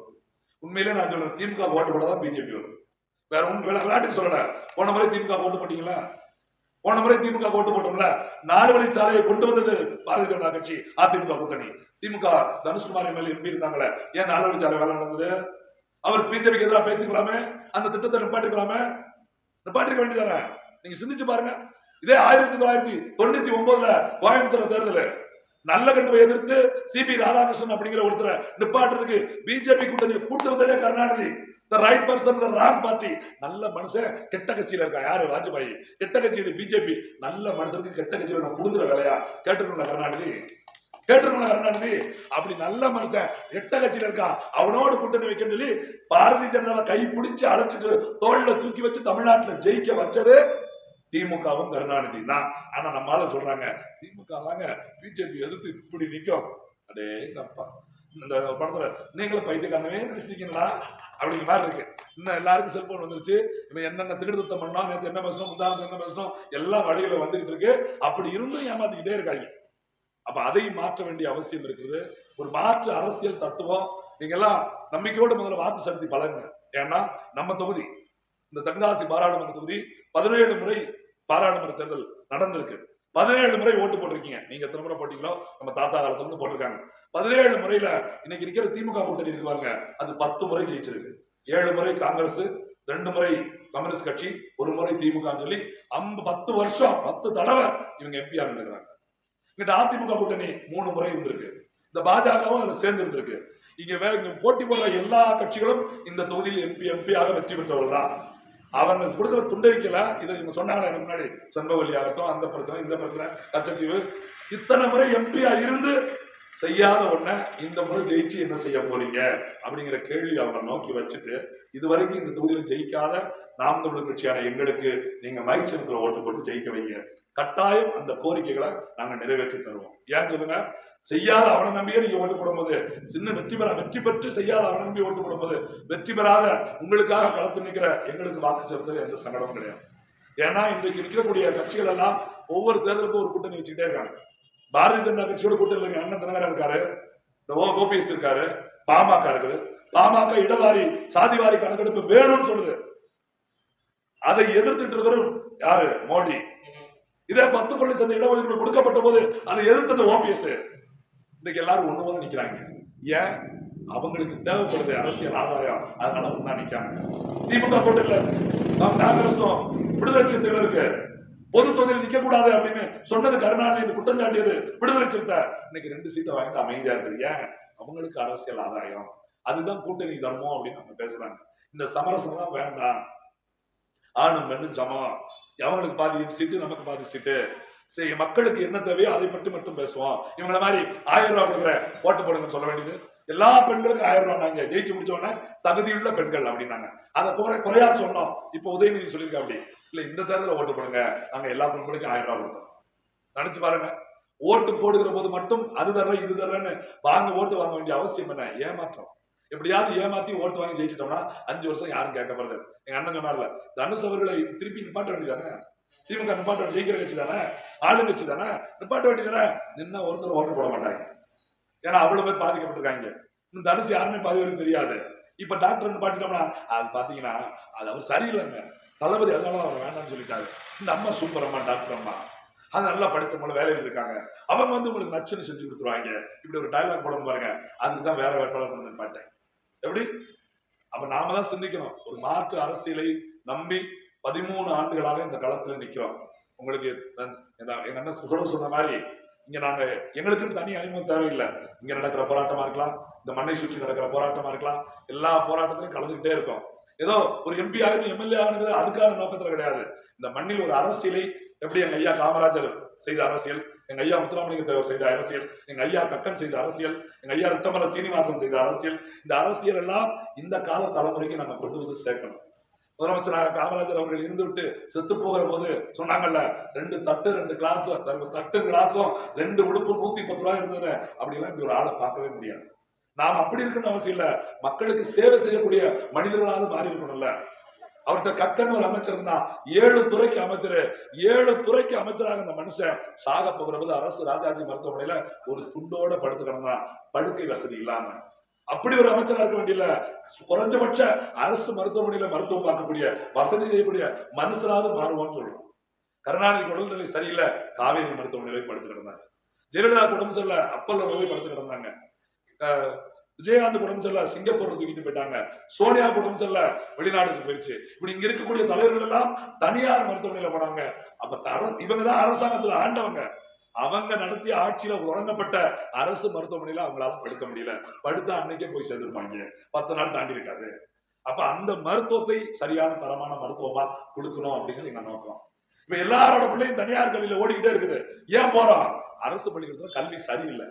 உண்மையிலே நான் சொல்றேன், திமுக ஓட்டு போட்டாதான் பிஜேபி வரும். வேற விளையாட்டுக்கு சொல்லல. போன முறை திமுக ஓட்டு போட்டீங்களா? போன முறை திமுக ஓட்டு போட்டோம்ல, 4 வழிச்சாலையை கொண்டு வந்தது பாரதிய ஜனதா கட்சி, அதிமுக கூட்டணி. திமுக தனுஷ்குமார் எம்எல்ஏ எம்பி இருந்தாங்களே, ஏன் 4 வழிச்சாலை வேலை நடந்தது? அவர் பிஜேபிக்கு எதிராக பேசிக்கலாமே, அந்த திட்டத்தை நிப்பாட்டிக்கலாமே, நிப்பாட்டிக்க வேண்டியதானே? நீங்க சிந்திச்சு பாருங்க. இதே 1999 கோயம்புத்தூர் தேர்தல் நல்ல கட்டுவை எதிர்த்து சிபி ராதாகிருஷ்ணன் அப்படிங்கிற ஒருத்தரை நிப்பாட்டுறதுக்கு பிஜேபி கூட்டணி கூட்டு வந்ததே Karunanidhi. Right person wrong party. நல்ல மனுஷன் கெட்ட கட்சியில இருக்கா, யாரு? வாஜ்பாய். கெட்ட கட்சி இது பிஜேபி. நல்ல மனுஷனுக்கு கெட்ட கட்சியில நான் புடுங்குற வேலையா? கேட்டுருக்கா கருணாநிதி? கேட்டுருக்கா கருணாநிதி? அப்படி நல்ல மனுஷன் கெட்ட கட்சியில இருக்கான், அவனோடு கூட்டணி வைக்க சொல்லி பாரதிய ஜனதாவை கை பிடிச்சு அழைச்சிட்டு தோல்ல தூக்கி வச்சு தமிழ்நாட்டுல ஜெயிக்க வச்சது திமுகவும் கருணாநிதி தான். ஆனா நம்மளால சொல்றாங்க திமுக தாங்க பிஜேபி எதிர்த்து இப்படி நிக்கும். அடே அப்பா, இந்த படத்துல நீங்களும் பைத்தியக்காரனவே நினைச்சிட்டீங்களா அப்படிங்கிற மாதிரி இருக்கு. இன்னும் எல்லாருக்கும் செல்போன் வந்துருச்சு. இப்ப என்னென்ன திகிடுத்தம் பண்ணோம், நேற்று என்ன பேசணும், முந்தானத்து என்ன பேசணும், எல்லாம் வழிகளை வந்துகிட்டு இருக்கு. அப்படி இருந்தும் ஏமாத்திக்கிட்டே இருக்காங்க. அப்ப அதையும் மாற்ற வேண்டிய அவசியம் இருக்குது. ஒரு மாற்று அரசியல் தத்துவம். நீங்க எல்லாம் நம்பிக்கையோடு முதல்ல வாக்கு செலுத்தி பழகுங்க. ஏன்னா நம்ம தொகுதி, இந்த தென்காசி பாராளுமன்ற தொகுதி 17 முறை பாராளுமன்ற தேர்தல் நடந்திருக்கு. 17 முறை ஓட்டு போட்டிருக்கீங்க. நீங்க எத்தனை முறை போட்டீங்களோ நம்ம தாத்தா காலத்துல இருந்து போட்டிருக்காங்க. 17 முறையில இன்னைக்கு நிக்கிற திமுக கூட்டணி இருக்கு பாருங்க, அது 10 முறை ஜெயிச்சிருக்கு. 7 முறை காங்கிரஸ், 2 முறை கம்யூனிஸ்ட் கட்சி, 1 முறை திமுக சொல்லி 10 வருஷம் 10 தடவை இவங்க எம்பியா இருந்திருக்காங்க. இங்கிட்ட அதிமுக கூட்டணி 3 முறை இருந்திருக்கு. இந்த பாஜகவும் அதுல சேர்ந்து இருந்திருக்கு. இங்க போட்டி போடுற எல்லா கட்சிகளும் இந்த தொகுதியில் எம்பியாக வெற்றி பெற்றவர்கள் தான். அவங்க கொடுக்குற துண்டறிக்கல. இதை இவங்க சொன்னாங்க எனக்கு முன்னாடி, செண்பவல்லி ஆகட்டும், அந்த பிரச்சனை, இந்த பிரச்சனை, கச்சத்தீவு, இத்தனை முறை எம்பியா இருந்து செய்யாத ஒண்ண இந்த முறை ஜெயிச்சு என்ன செய்ய போறீங்க அப்படிங்கிற கேள்வி அவங்க நோக்கி வச்சுட்டு, இதுவரைக்கும் இந்த தொகுதியில ஜெயிக்காத நாம் தமிழர் கட்சியான எங்களுக்கு நீங்க மைக் சின்னத்துல ஓட்டு போட்டு ஜெயிக்க வைங்க. கட்டாயம் அந்த கோரிக்கைகளை நாங்க நிறைவேற்றி தருவோம். ஏன் சொல்லுங்க, செய்யாத அவனை நம்பியே நீங்க ஓட்டு போடும்போது, சின்ன வெற்றி பெற்று செய்யாத அவனை நம்பி ஓட்டு போடும்போது, வெற்றி பெறாத உங்களுக்காக களத்து நிற்கிற எங்களுக்கு வாக்கு செலுத்தல எந்த சங்கடமும் கிடையாது. ஏன்னா இன்றைக்கு நிற்கக்கூடிய கட்சிகள் எல்லாம் ஒவ்வொரு தேர்தலுக்கும் ஒரு கூட்டணி வச்சுக்கிட்டே இருக்காங்க. பாரதிய ஜனதா கட்சியோட கூட்டணி அண்ணன் தினகரன் இருக்காரு, ஓபிஎஸ் இருக்காரு, பாமக இருக்குது. பாமக இடவாரி சாதிவாரி கணக்கெடுப்பு வேணும்னு சொல்லுது. அதை எதிர்த்துட்டு இருக்கிற யாரு? மோடி. இதே 10% இடஒதுக்கீடு கொடுக்கப்பட்ட போது அதை எதிர்த்தது ஓபிஎஸ். இன்னைக்கு எல்லாரும் ஒண்ணு போல நிக்கிறாங்க. ஏன்? அவங்களுக்கு தேவைப்படுது அரசியல் ஆதாயம், அதனால ஒண்ணா நிக்காங்க. திமுக கூட்டணியில காங்கிரஸும் விடுதலை சிறுத்தைகள் இருக்கு. பொது தொகுதியில் நிக்க கூடாது அப்படின்னு சொன்னது கருணாநிதி, குற்றம் சாட்டியது விடுதலை சிறுத்தை. இன்னைக்கு 2 சீட்டை வாங்கிட்டு அமைதியா இருக்குது. ஏன்? அவங்களுக்கு அரசியல் ஆதாயம். அதுதான் கூட்டணி தர்மம் அப்படின்னு அவங்க பேசுறாங்க. இந்த சமரசம் தான் வேண்டாம். ஆணும் பெண்ணும் சமம், அவங்களுக்கு பாதி சீட்டு நமக்கு பாதி சீட்டு, சரி மக்களுக்கு என்ன தேவையோ அதை மட்டும் பேசுவோம். இவங்கள மாதிரி 1000 ரூபாய் கொடுக்குற ஓட்டு போடுங்கன்னு சொல்ல வேண்டியது. எல்லா பெண்களுக்கும் 1000 ரூபாய் நாங்க ஜெயிச்சு முடிச்சோன்னா தகுதியுள்ள பெண்கள் அப்படின்னாங்க. அதை குறையா சொன்னோம். இப்ப உதயநிதி சொல்லியிருக்க அப்படி இல்ல, இந்த தேர்தலில் ஓட்டு போடுங்க, நாங்க எல்லா பெண்களுக்கும் 1000 ரூபாய் கொடுத்தோம். நினைச்சு பாருங்க. ஓட்டு போடுகிற போது மட்டும் அது தர்றேன் இது தர்றேன்னு ஓட்டு வாங்க வேண்டிய அவசியம் என்ன? ஏமாற்றம். எப்படியாவது ஏமாத்தி ஓட்டு வாங்கி ஜெயிச்சிட்டோம்னா 5 வருஷம் யாரும் கேட்க போறது. எங்க அண்ணன் சொன்னார்ல, தனுஷ் அவர்களை திருப்பி நிப்பாட்ட வேண்டியதானே? திமுக நிப்பாட்ட ஜெயிக்கிற கட்சி தானே, ஆளுங்கட்சி தானே, நிப்பாட்ட வேண்டி தானே. நின்னா ஒருத்தர் ஓட்டு போட மாட்டாங்க. ஏன்னா அவ்வளவு பேர் பாதிக்கப்பட்டிருக்காங்க. இந்த தனுசு யாருமே பாதிவரைக்கும் தெரியாது. இப்ப டாக்டர் நிப்பாட்டிட்டோம்னா அது பாத்தீங்கன்னா அது அவர் சரியில்லைங்க, தளபதி அதனால அவர் வேண்டாம்னு சொல்லிட்டாரு. இந்த அம்மா சூப்பர் அம்மா, டாக்டர் அம்மா, அது நல்லா படிச்சவங்கள வேலையில் இருக்காங்க, அவங்க உங்களுக்கு நச்சுன்னு செஞ்சு கொடுத்துருவாங்க. இப்படி ஒரு டைலாக் போட பாருங்க. அதுக்குதான் வேற வேட்பாளர் நிப்பாட்டேன். எப்படி? அப்ப நாம தான் சிந்திக்கணும். ஒரு மாற்று அரசியலை நம்பி 13 ஆண்டுகளாக இந்த களத்துல நிக்கிறோம். உங்களுக்கு எங்க அண்ணன் சொன்ன மாதிரி இங்க நாங்க எங்களுக்கு தனி அறிமுகம் தேவையில்லை. இங்க நடக்கிற போராட்டமா இருக்கலாம், இந்த மண்ணை சுற்றி நடக்கிற போராட்டமா இருக்கலாம், எல்லா போராட்டத்திலையும் கலந்துகிட்டே இருக்கோம். ஏதோ ஒரு எம்பி ஆகணும், எம்எல்ஏ ஆகணும் அதுக்கான நோக்கத்துல கிடையாது. இந்த மண்ணில் ஒரு அரசியலை எப்படி எங்க ஐயா காமராஜர் செய்த அரசியல், எங்க ஐயா முத்துராமலிங்க தேவர் செய்த அரசியல், எங்க ஐயா கக்கன் செய்த அரசியல், எங்க ஐயா ரித்தமல சீனிவாசன் செய்த அரசியல், இந்த அரசியல் எல்லாம் இந்த கால தலைமுறைக்கு நாங்க கொண்டு வந்து சேர்க்கணும். முதலமைச்சராக காமராஜர் அவர்கள் இருந்து விட்டு செத்து போகிற போது சொன்னாங்கல்ல, 2 தட்டு 2 கிளாஸ், தட்டு கிளாஸும் 2 உடுப்பு 110 ரூபாய் இருந்தது. அப்படிலாம் இப்படி ஒரு ஆளை பார்க்கவே முடியாது. நாம் அப்படி இருக்கணும் அவசியம் இல்ல, மக்களுக்கு சேவை செய்யக்கூடிய மனிதர்களாவது மாறி இருக்கணும்ல. அவர்கிட்ட கக்கன் ஒரு அமைச்சர் இருந்தா, 7 துறைக்கு அமைச்சர், 7 துறைக்கு அமைச்சராக அந்த மனுஷன் சாக போகிற போது அரசு ராஜாஜி மருத்துவமனையில ஒரு துண்டோட படுத்து கிடந்தான், படுக்கை வசதி இல்லாம. அப்படி ஒரு அமைச்சரா இருக்க வேண்டிய குறைஞ்சபட்ச அரசு மருத்துவமனையில மருத்துவம் பார்க்கக்கூடிய வசதி செய்யக்கூடிய மனுஷனாவது மாறுவான்னு சொல்றோம். கருணாநிதி உடல்நிலை சரியில்லை, காவேரி மருத்துவமனையில படுத்து கிடந்தாங்க. ஜெயலலிதா உடம்பு சரியில்ல, அப்பல்ல போய் படுத்து கிடந்தாங்க. விஜயகாந்த் உடம்பு சரியில்ல, சிங்கப்பூர் தூக்கிட்டு போயிட்டாங்க. சோனியா உடம்பு சரியில்ல, வெளிநாடுக்கு போயிடுச்சு. இப்படி இங்க இருக்கக்கூடிய தலைவர்கள் எல்லாம் தனியார் மருத்துவமனையில போனாங்க. அப்ப இவங்கதான் அரசாங்கத்துல ஆண்டவங்க. அவங்க நடத்திய ஆட்சியில தொடங்கப்பட்ட அரசு மருத்துவமனையில அவங்களால படுக்க முடியல. படுத்தா அன்னைக்கே போய் சேர்ந்திருப்பாங்க, 10 நாள் தாண்டி இருக்காது. அப்ப அந்த மருத்துவத்தை சரியான தரமான மருத்துவமா கொடுக்கணும் அப்படிங்கிறது எங்க நோக்கம். இப்ப எல்லாரோட பிள்ளையும் தனியார் கல்வியில ஓடிக்கிட்டே இருக்குது. ஏன் போறோம்? அரசு பள்ளிக்கூடத்துல கல்வி சரியில்லை,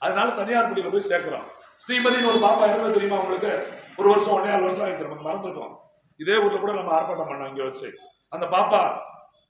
அதனால தனியார் பள்ளியில போய் சேர்க்கிறோம். ஸ்ரீமதினு ஒரு பாப்பா இருந்தது தெரியுமா உங்களுக்கு? 1 வருஷம் 1.5 வருஷம் ஆயிடுச்சு, நமக்கு மறந்துருக்கோம். இதே ஊர்ல கூட நம்ம ஆர்ப்பாட்டம் பண்ணோம் இங்க வச்சு. அந்த பாப்பா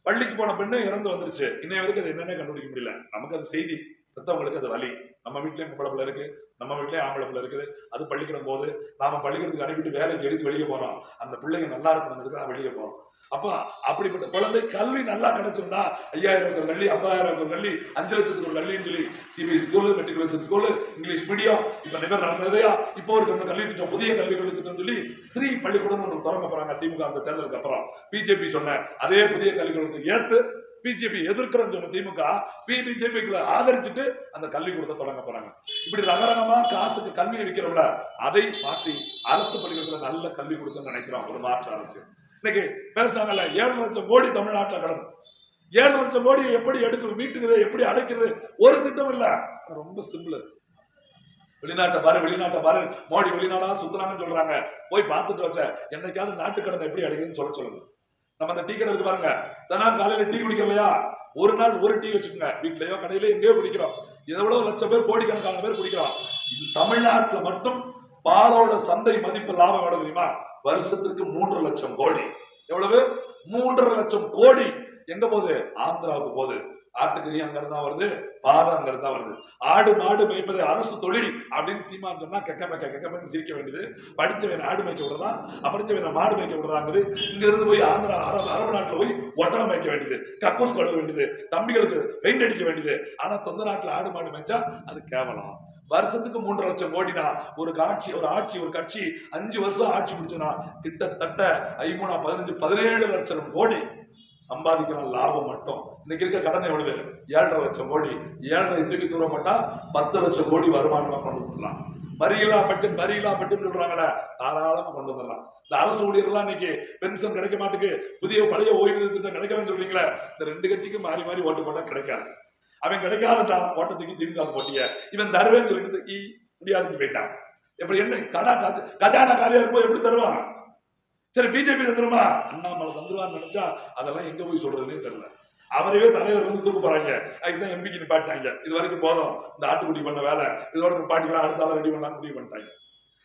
பள்ளிக்கு போன பெண்ணு இறந்து வந்துருச்சு. இன்னைய வரைக்கும் அது என்னன்னே கண்டுபிடிக்க முடியல. நமக்கு அது செய்தி, பெத்தவங்களுக்கு அது வலி. நம்ம வீட்லயும் பொம்பளை பிள்ளை இருக்கு, நம்ம வீட்லயும் ஆம்பளை பிள்ளை இருக்குது. அது பள்ளிக்கூடம் போது நாம பள்ளிக்கூடத்துக்கு அனுப்பிட்டு வேலைக்கு எடுத்து வெளியே போறோம். அந்த பிள்ளைங்க நல்லா இருக்கணுங்கிறதுக்கு வெளியே போறோம். அப்ப அப்படிப்பட்ட குழந்தை கல்வி நல்லா கிடைச்சிருந்தா 5000 ஒரு கல்வி, 50,000 ஒரு கல்வி, 5 லட்சத்துக்கு ஒரு கல்வின்னு சொல்லி CBS school, matriculation school, English medium, இப்ப நிறைய நடந்ததையா இப்போ ஒரு கல்வி திட்டம், புதிய கல்வி திட்டம் சொல்லி ஸ்ரீ பள்ளிக்கூடம் ஒன்று தொடங்க போறாங்க. திமுக அந்த தேர்தலுக்கு அப்புறம் பிஜேபி சொன்ன அதே புதிய கல்விக்கூடத்தை ஏத்து பிஜேபி எதிர்க்கிறோம்னு சொன்ன திமுக பிஜேபிக்குள்ள ஆதரிச்சுட்டு அந்த கல்விக்கூடத்தை தொடங்க போறாங்க. இப்படி ரகரகமா காசுக்கு கல்வியை விற்கிறோம்ல, அதை மாற்றி அரசு பள்ளிக்கூடத்துல நல்ல கல்வி கொடுக்க நினைக்கிறோம் ஒரு மாற்று அரசு. இன்னைக்கு பேசுறாங்கல்ல, 7 லட்சம் கோடி தமிழ்நாட்டில் கடன். 7 லட்சம் கோடியை எப்படி எடுக்கிறது, மீட்டுக்கிறது, எப்படி அடைக்கிறது, ஒரு திட்டம் இல்ல. ரொம்ப சிம்பிள். வெளிநாட்டை பாரு, மோடி வெளிநாடா சுத்துறாங்கன்னு சொல்றாங்க. போய் பார்த்துட்டு வச்ச என்னைக்காவது நாட்டு கடனை எப்படி அடைக்குதுன்னு சொல்லுங்க. நம்ம அந்த டீ கடை இருக்கு பாருங்க, தினம் காலையில டீ குடிக்கலையா, ஒரு நாள் ஒரு டீ வச்சுக்கோங்க, வீட்லயோ கடையிலயோ எங்கேயோ குடிக்கிறோம். எவ்வளவு லட்சம் பேர், கோடிக்கணக்கான பேர் குடிக்கிறோம். தமிழ்நாட்டுல மட்டும் பாலோட சந்தை மதிப்பு லாபம் எவ்வளவு தெரியுமா? வருஷத்திற்கு 3 லட்சம் கோடி. எவ்வளவு? 3 லட்சம் கோடி. எங்க போகுது? ஆந்திராவுக்கு போகுது. ஆட்டுக்கறி அங்க இருந்தா வருது, பாதம் அங்க இருந்தா வருது. ஆடு மாடு மேய்ப்பது அரசு தொழில் அப்படின்னு சீமான் சொன்னா கெக்க சிரிக்க வேண்டியது. படிச்சவன் ஆடு மேய்க்க விடுறதா, படிச்சவன் மாடு மேய்க்க விடுறாங்குது. இங்க இருந்து போய் ஆந்திரா அரபு நாட்டுல போய் ஒட்டகம் மேய்க்க வேண்டியது, கக்கூஸ் கழுவ வேண்டியது, தம்பிகளுக்கு பெயிண்ட் அடிக்க வேண்டியது. ஆனா சொந்த நாட்டுல ஆடு மாடு மேய்ச்சா அது கேவலம். வருஷத்துக்கு 3 லட்சம் கோடினா ஒரு கட்சி 5 வருஷம் ஆட்சி முடிச்சுனா கிட்டத்தட்ட 13, 15, 17 லட்சம் கோடி சம்பாதிக்கலாம் லாபம் மட்டும். இன்னைக்கு இருக்க கடன் எவ்வளவு? 7.5 லட்சம் கோடி. 7.5 தூக்கி தூரப்பட்டா 10 லட்சம் கோடி வருமானமா கொண்டு வந்துடலாம். வரியில்லா பட்டன் சொல்றாங்களே, தாராளமா கொண்டு வந்துடலாம். இந்த அரசு ஊழியர்கள்லாம் இன்னைக்கு பென்ஷன் கிடைக்க மாட்டுக்கு, பழைய ஓய்வு திட்டம் கிடைக்கிறேன்னு சொல்றீங்களே, இந்த 2 கட்சிக்கும் மாறி மாறி ஓட்டு போட்டா கிடைக்காது. அவன் கிடைக்காததான் ஓட்டத்துக்கு திமுக போட்டிய இவன் தருவேன்னு சொல்லிட்டு முடியாதுன்னு போயிட்டான். எப்படி என்ன கஜானா காலியா இருக்கும், எப்படி தருவான்? சரி பிஜேபி தந்துருமா? அண்ணாமலை தந்துருவான்னு நினைச்சா அதெல்லாம் எங்க போய் சொல்றதுன்னே தெரியல. அவரவே தலைவர் வந்து தூக்க போறாங்க. அதுதான் எம்பிக்கு நிப்பாட்டாங்க. இது வரைக்கும் போதும், இந்த ஆட்டுக்குடி பண்ண வேலை இதோட நிப்பாட்டிக்கலாம், அடுத்த ஆளை ரெடி பண்ணலாம் முடிவு பண்ணிட்டாங்க.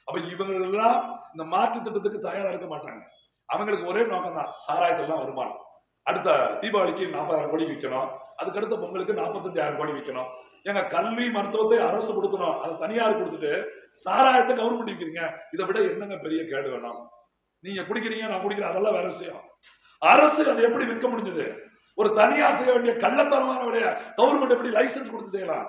அப்ப இவங்க எல்லாம் இந்த மாற்று திட்டத்துக்கு தயாரா இருக்க மாட்டாங்க. அவங்களுக்கு ஒரே நோக்கம் தான், சாராயத்தில் வருமானம். அடுத்த தீபாவளிக்கு 40,000 கோடி விற்கணும், அதுக்கடுத்த பொங்கலுக்கு 45,000 கோடி விற்கணும். எங்க கல்வி மருத்துவத்தை அரசு கொடுக்கணும், அதை தனியார் கொடுத்துட்டு சாராயத்தை கவர்மெண்ட் விற்கிறீங்க. இதை விட என்னங்க பெரிய கேடு வேணும்? நீங்க குடிக்கிறீங்க, நான் குடிக்கிறேன், அதெல்லாம் வேற விஷயம். அரசு அதை எப்படி விற்க முடிஞ்சது? ஒரு தனியார் செய்ய வேண்டிய கள்ளத்தனமான விடைய கவர்மெண்ட் எப்படி லைசன்ஸ் கொடுத்து செய்யலாம்?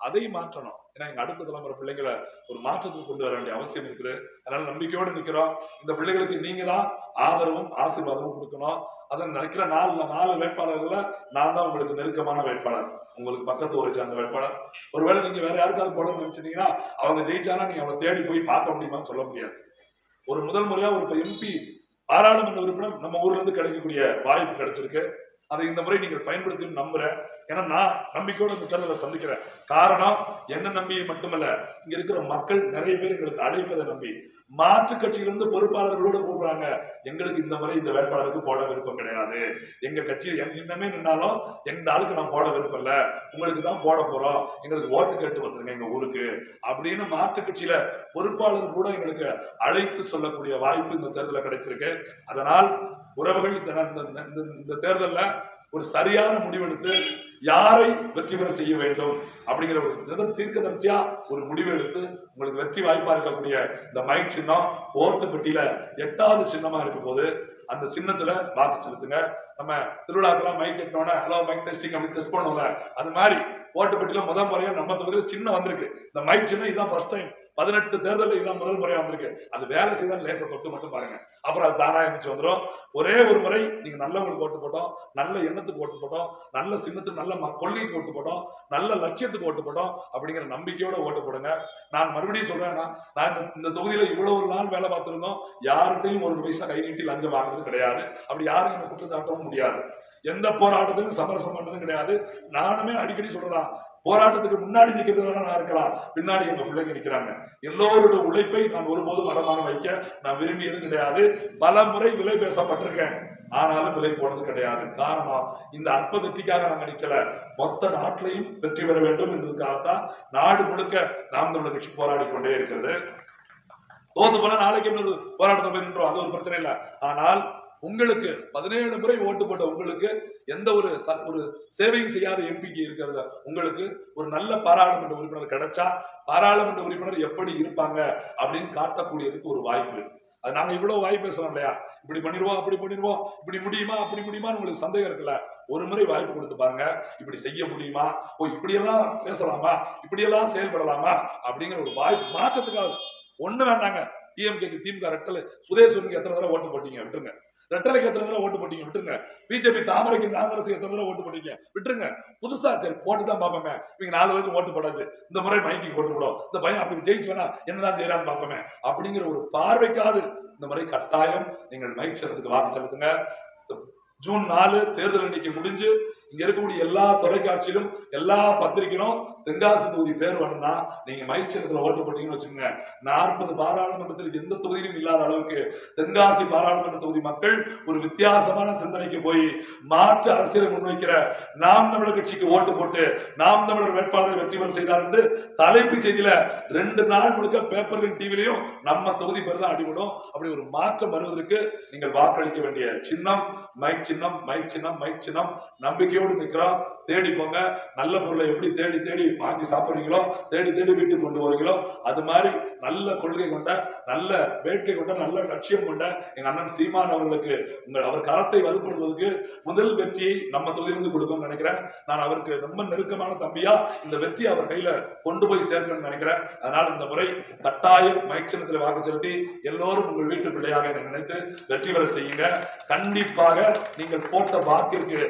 அதை மாற்றணும். ஏன்னா எங்க அடுத்த தலைமுறை பிள்ளைங்களை ஒரு மாற்றத்துக்கு கொண்டு வர வேண்டிய அவசியம் இருக்குது. அதனால நம்பிக்கையோடு நிற்கிறோம். இந்த பிள்ளைகளுக்கு நீங்க தான் ஆதரவும் ஆசீர்வாதமும் கொடுக்கணும். அதன் நினைக்கிற 4 வேட்பாளர்கள நான் தான் உங்களுக்கு நெருக்கமான வேட்பாளர், உங்களுக்கு பக்கத்து ஊரை சார்ந்த வேட்பாளர். ஒருவேளை நீங்க வேற யாருக்காவது போடணும்னு நினைச்சிட்டீங்கன்னா அவங்க ஜெயிச்சானா நீங்க அவங்களை தேடி போய் பார்க்க முடியுமான்னு சொல்ல முடியாது. ஒரு முதல் முறையா ஒரு எம்பி பாராளுமன்ற உறுப்பினர் நம்ம ஊர்ல இருந்து கிடைக்கக்கூடிய வாய்ப்பு கிடைச்சிருக்கு. அதை இந்த முறை நீங்கள் பயன்படுத்தி நம்புறேன். ஏன்னா நான் நம்பிக்கையோடு இந்த தேர்தலை சந்திக்கிறேன். காரணம் என்ன நம்பியை மட்டுமல்ல, இங்க இருக்கிற மக்கள் நிறைய பேர் எங்களுக்கு அழைப்பதை நம்பி மாற்று கட்சியிலிருந்து பொறுப்பாளர்களோட கூப்பிடுறாங்க. எங்களுக்கு இந்த முறை இந்த வேட்பாளருக்கு போட விருப்பம் கிடையாது, எங்க கட்சி இன்னமே நின்னாலும் எந்த ஆளுக்கு நான் போட விருப்பம் இல்ல, உங்களுக்கு தான் போட போறோம், எங்களுக்கு ஓட்டு கேட்டு வந்துருங்க எங்க ஊருக்கு அப்படின்னு மாற்று கட்சியில பொறுப்பாளர் கூட எங்களுக்கு அழைத்து சொல்லக்கூடிய வாய்ப்பு இந்த தேர்தலில் கிடைச்சிருக்கு. அதனால் உறவுகள் இந்த தேர்தலில் ஒரு சரியான முடிவெடுத்து யாரை வெற்றி பெற செய்ய வேண்டும் அப்படிங்கிற ஒரு தீர்க்கதரிசியா ஒரு முடிவு எடுத்து உங்களுக்கு வெற்றி வாய்ப்பா இருக்கக்கூடிய இந்த மைக் சின்னம் ஓட்டு பெட்டியில 8வது சின்னமா இருக்கும் போது அந்த சின்னத்துல வாக்கு செலுத்துங்க. நம்ம திருவிழாக்கெல்லாம் மைக் கட்டினோட ஹலோ மைக் டெஸ்டிங் அப்படி டெஸ்ட் பண்ணுவோம்ல, அது மாதிரி ஓட்டு பெட்டியில முதல் முறையா நம்ம தொகுதியில சின்னம் வந்திருக்கு. இந்த மைக் சின்னம் இதுதான் ஃபர்ஸ்ட் டைம். 18 தேர்தலில் இதான் முதல் முறையா வந்திருக்கு. அது வேலை செய்தால் லேச தொட்டு மட்டும் பாருங்க, அப்புறம் அது தானா இருந்துச்சு வந்துடும். ஒரே ஒரு முறை நீங்க நல்லவங்களுக்கு ஓட்டு போட்டோம், நல்ல எண்ணத்துக்கு ஓட்டு போட்டோம், நல்ல சின்னத்துக்கு நல்ல கொள்கைக்கு ஓட்டு போட்டோம், நல்ல லட்சியத்துக்கு ஓட்டு போட்டோம் அப்படிங்கிற நம்பிக்கையோட ஓட்டு போடுங்க. நான் மறுபடியும் சொல்றேன்னா, நான் இந்த தொகுதியில இவ்வளவு நாள் வேலை பார்த்திருந்தோம், யார்கிட்டையும் 1 பைசா கை நீட்டி லஞ்சம் வாங்குறது கிடையாது. அப்படி யாரும் என்ன குற்றம் சாட்டவும் முடியாது. எந்த போராட்டத்திலும் சமரசம் பண்றதும் கிடையாது. நானுமே அடிக்கடி சொல்றதா, போராட்டத்துக்கு முன்னாடி நிக்கிறது வேணா நான் இருக்கலாம், பின்னாடி எங்க பிள்ளைங்க நிக்கிறாங்க. எல்லோருடைய உழைப்பை நான் ஒருபோதும் அடமான வைக்க நான் விரும்பியது கிடையாது. பல முறை விலை பேசப்பட்டிருக்கேன், ஆனாலும் விலை போனது கிடையாது. காரணம், இந்த அற்ப வெற்றிக்காக நாங்க நிக்கல, மொத்த நாட்டிலையும் வெற்றி பெற வேண்டும் என்பதற்காகத்தான் நாடு முழுக்க நாம் தமிழர் கட்சி போராடி கொண்டே இருக்கிறது. தோத்து போல நாளைக்கு இன்னொரு போராட்டத்தை போய் நின்றோம், அது ஒரு பிரச்சனை இல்லை. ஆனால் உங்களுக்கு 17 முறை ஓட்டு போட்ட உங்களுக்கு எந்த ஒரு சேவையும் செய்யாத எம்பிக்கு இருக்கிறது, உங்களுக்கு ஒரு நல்ல பாராளுமன்ற உறுப்பினர் கிடைச்சா பாராளுமன்ற உறுப்பினர் எப்படி இருப்பாங்க அப்படின்னு காட்டக்கூடியதுக்கு ஒரு வாய்ப்பு. அது நாங்க இவ்வளவு வாய்ப்பு பேசுறோம் இல்லையா, இப்படி பண்ணிடுவோம் அப்படி பண்ணிடுவோம், இப்படி முடியுமா அப்படி முடியுமா உங்களுக்கு சந்தேகம் இருக்குல்ல, ஒரு முறை வாய்ப்பு கொடுத்து பாருங்க. இப்படி செய்ய முடியுமா, இப்படியெல்லாம் பேசலாமா, இப்படியெல்லாம் செயல்படலாமா அப்படிங்கிற ஒரு வாய்ப்பு மாற்றத்துக்காக ஒண்ணு வேண்டாங்க. டிஎம்கேக்கு திமுக ரெட்டலை சுதேசுக்கு எத்தனை தடவை ஓட்டு போட்டீங்க விட்டுருங்க, ரெட்டலைக்கு எத்தனை தடவை ஓட்டு போட்டீங்க விட்டுருங்க, பிஜேபி தாமரைக்கு காங்கிரஸ் எத்தனை தடவை ஓட்டு போட்டீங்க விட்டுருங்க. புதுசா சரி போட்டுதான் பார்ப்போமே, இவங்க 4 பேருக்கு ஓட்டு போடாது, இந்த முறை மைக்கு ஓட்டு போடும், இந்த பையன் அப்படி ஜெயிச்சு வேணா என்னதான் செய்யறான்னு பார்ப்போமே அப்படிங்கிற ஒரு பார்வைக்காது இந்த முறை கட்டாயம் நீங்கள் மைக் சின்னத்துக்கு வாக்கு செலுத்துங்க. ஜூன் 4 தேர்தல் எண்ணிக்கை முடிஞ்சு இங்க இருக்கக்கூடிய எல்லா தொலைக்காட்சியிலும் எல்லா பத்திரிகையும் தென்காசி தொகுதி பேர் வேணும்னா நீங்க மைக் சின்னத்துல ஓட்டு போட்டீங்கன்னு வச்சுக்கோங்க. 40 பாராளுமன்றத்தில் எந்த தொகுதியிலும் இல்லாத அளவுக்கு தென்காசி பாராளுமன்ற தொகுதி மக்கள் ஒரு வித்தியாசமான சிந்தனைக்கு போய் மாற்று அரசியலை முன்வைக்கிற நாம் தமிழர் கட்சிக்கு ஓட்டு போட்டு நாம் தமிழர் வேட்பாளரை வெற்றி பெற செய்தார் என்று தலைப்பு செய்தியில 2 நாள் முழுக்க பேப்பர்கள் டிவிலையும் நம்ம தொகுதி பேர் தான் அடிபடும். அப்படி ஒரு மாற்றம் வருவதற்கு நீங்கள் வாக்களிக்க வேண்டிய சின்னம் மைக் சின்னம், மைக் சின்னம், மைக் சின்னம். நம்பிக்கையோடு நிற்கிறோம், தேடி போங்க. நல்ல பொருளை எப்படி தேடி தேடி வாங்கி சாப்பிடுறீங்களோ, தேடி தேடி வீட்டுக்கு கொண்டு வருகிறோ, அது மாதிரி நல்ல கொள்கை கொண்ட, நல்ல வேட்கை கொண்ட, நல்ல லட்சியம் கொண்ட எங்க அண்ணன் சீமான் அவர்களுக்கு அவர் கரத்தை வலுப்படுத்துவதற்கு முதல் வெற்றியை நம்ம தொகுதியிலிருந்து கொடுக்கணும்னு நினைக்கிறேன். நான் அவருக்கு ரொம்ப நெருக்கமான தம்பியா இந்த வெற்றி அவர் கையில கொண்டு போய் சேர்க்கணும்னு நினைக்கிறேன். அதனால இந்த முறை கட்டாயம் மைக் சின்னத்தில் வாக்கு செலுத்தி எல்லோரும் உங்கள் வீட்டு பிள்ளையாக நினைத்து வெற்றி பெற செய்யுங்க. கண்டிப்பாக நீங்கள் போட்ட வாக்கிற்கு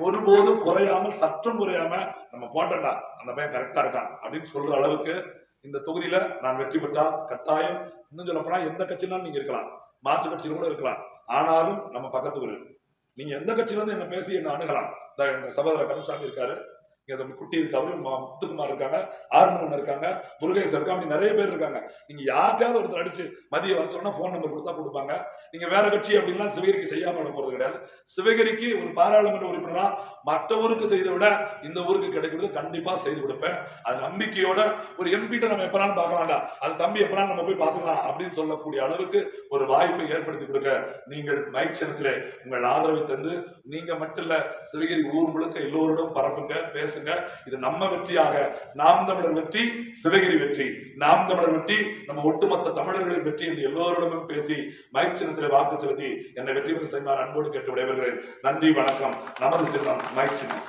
ஒருபோதும் குறையாமல், சற்றும் குறையாம நம்ம போட்டா அந்த பையன் கரெக்டா இருக்கான் அப்படின்னு சொல்ற அளவுக்கு இந்த தொகுதியில நான் வெற்றி பெற்றா கட்டாயம், இன்னும் சொல்ல போனா எந்த கட்சினாலும் நீங்க இருக்கலாம், மாற்று கட்சியில கூட இருக்கலாம், ஆனாலும் நம்ம பக்கத்துக்கு நீங்க எந்த கட்சியில இருந்து என்ன பேசி என்ன அணுகலாம். இந்த சகோதரர் கருசாமி இருக்காரு, குட்டி இருக்காரு, முத்துக்குமார் இருக்காங்க, ஆறுமணன் இருக்காங்க, முருகேசன் இருக்காங்க, அப்படி நிறைய பேர் இருக்காங்க. நீங்க யார்கிட்டயாவது ஒருத்தர் அடிச்சு மதிய வர சொன்னா போன் நம்பர் கொடுத்தா கொடுப்பாங்க. நீங்க வேற கட்சி அப்படின்னா சிவகிரிக்கு செய்யாம போறது கிடையாது. சிவகிரிக்கு ஒரு பாராளுமன்ற உறுப்பினரா மற்ற ஊருக்கு செய்த விட இந்த ஊருக்கு கிடைக்கிறது கண்டிப்பா செய்து கொடுப்பேன். அது நம்பிக்கையோட ஒரு எம்பிட்ட நம்ம எப்பனாலும் பார்க்கலாம்டா, அது தம்பி எப்பனாலும் நம்ம போய் பார்த்துக்கலாம் அப்படின்னு சொல்லக்கூடிய அளவுக்கு ஒரு வாய்ப்பை ஏற்படுத்தி கொடுக்க நீங்கள் மைக் சின்னத்திலே உங்கள் ஆதரவை தந்து, நீங்க மட்டும் இல்ல சிவகிரி ஊர் முழுக்க எல்லோருடன் பரப்புங்க, பேச பேசுங்க. இது நம்ம வெற்றியாக, நாம் தமிழர் வெற்றி, சிவகிரி வெற்றி, நாம் தமிழர் வெற்றி, நம்ம ஒட்டுமொத்த தமிழர்களின் வெற்றி என்று எல்லோரிடமும் பேசி மைக் சின்னத்திலே வாக்கு செலுத்தி என்னை வெற்றி பெற செய்யுமாறு அன்போடு கேட்டு விடைபெறுகிறேன். நன்றி, வணக்கம். நமது சின்னம் மைக் சின்னம்.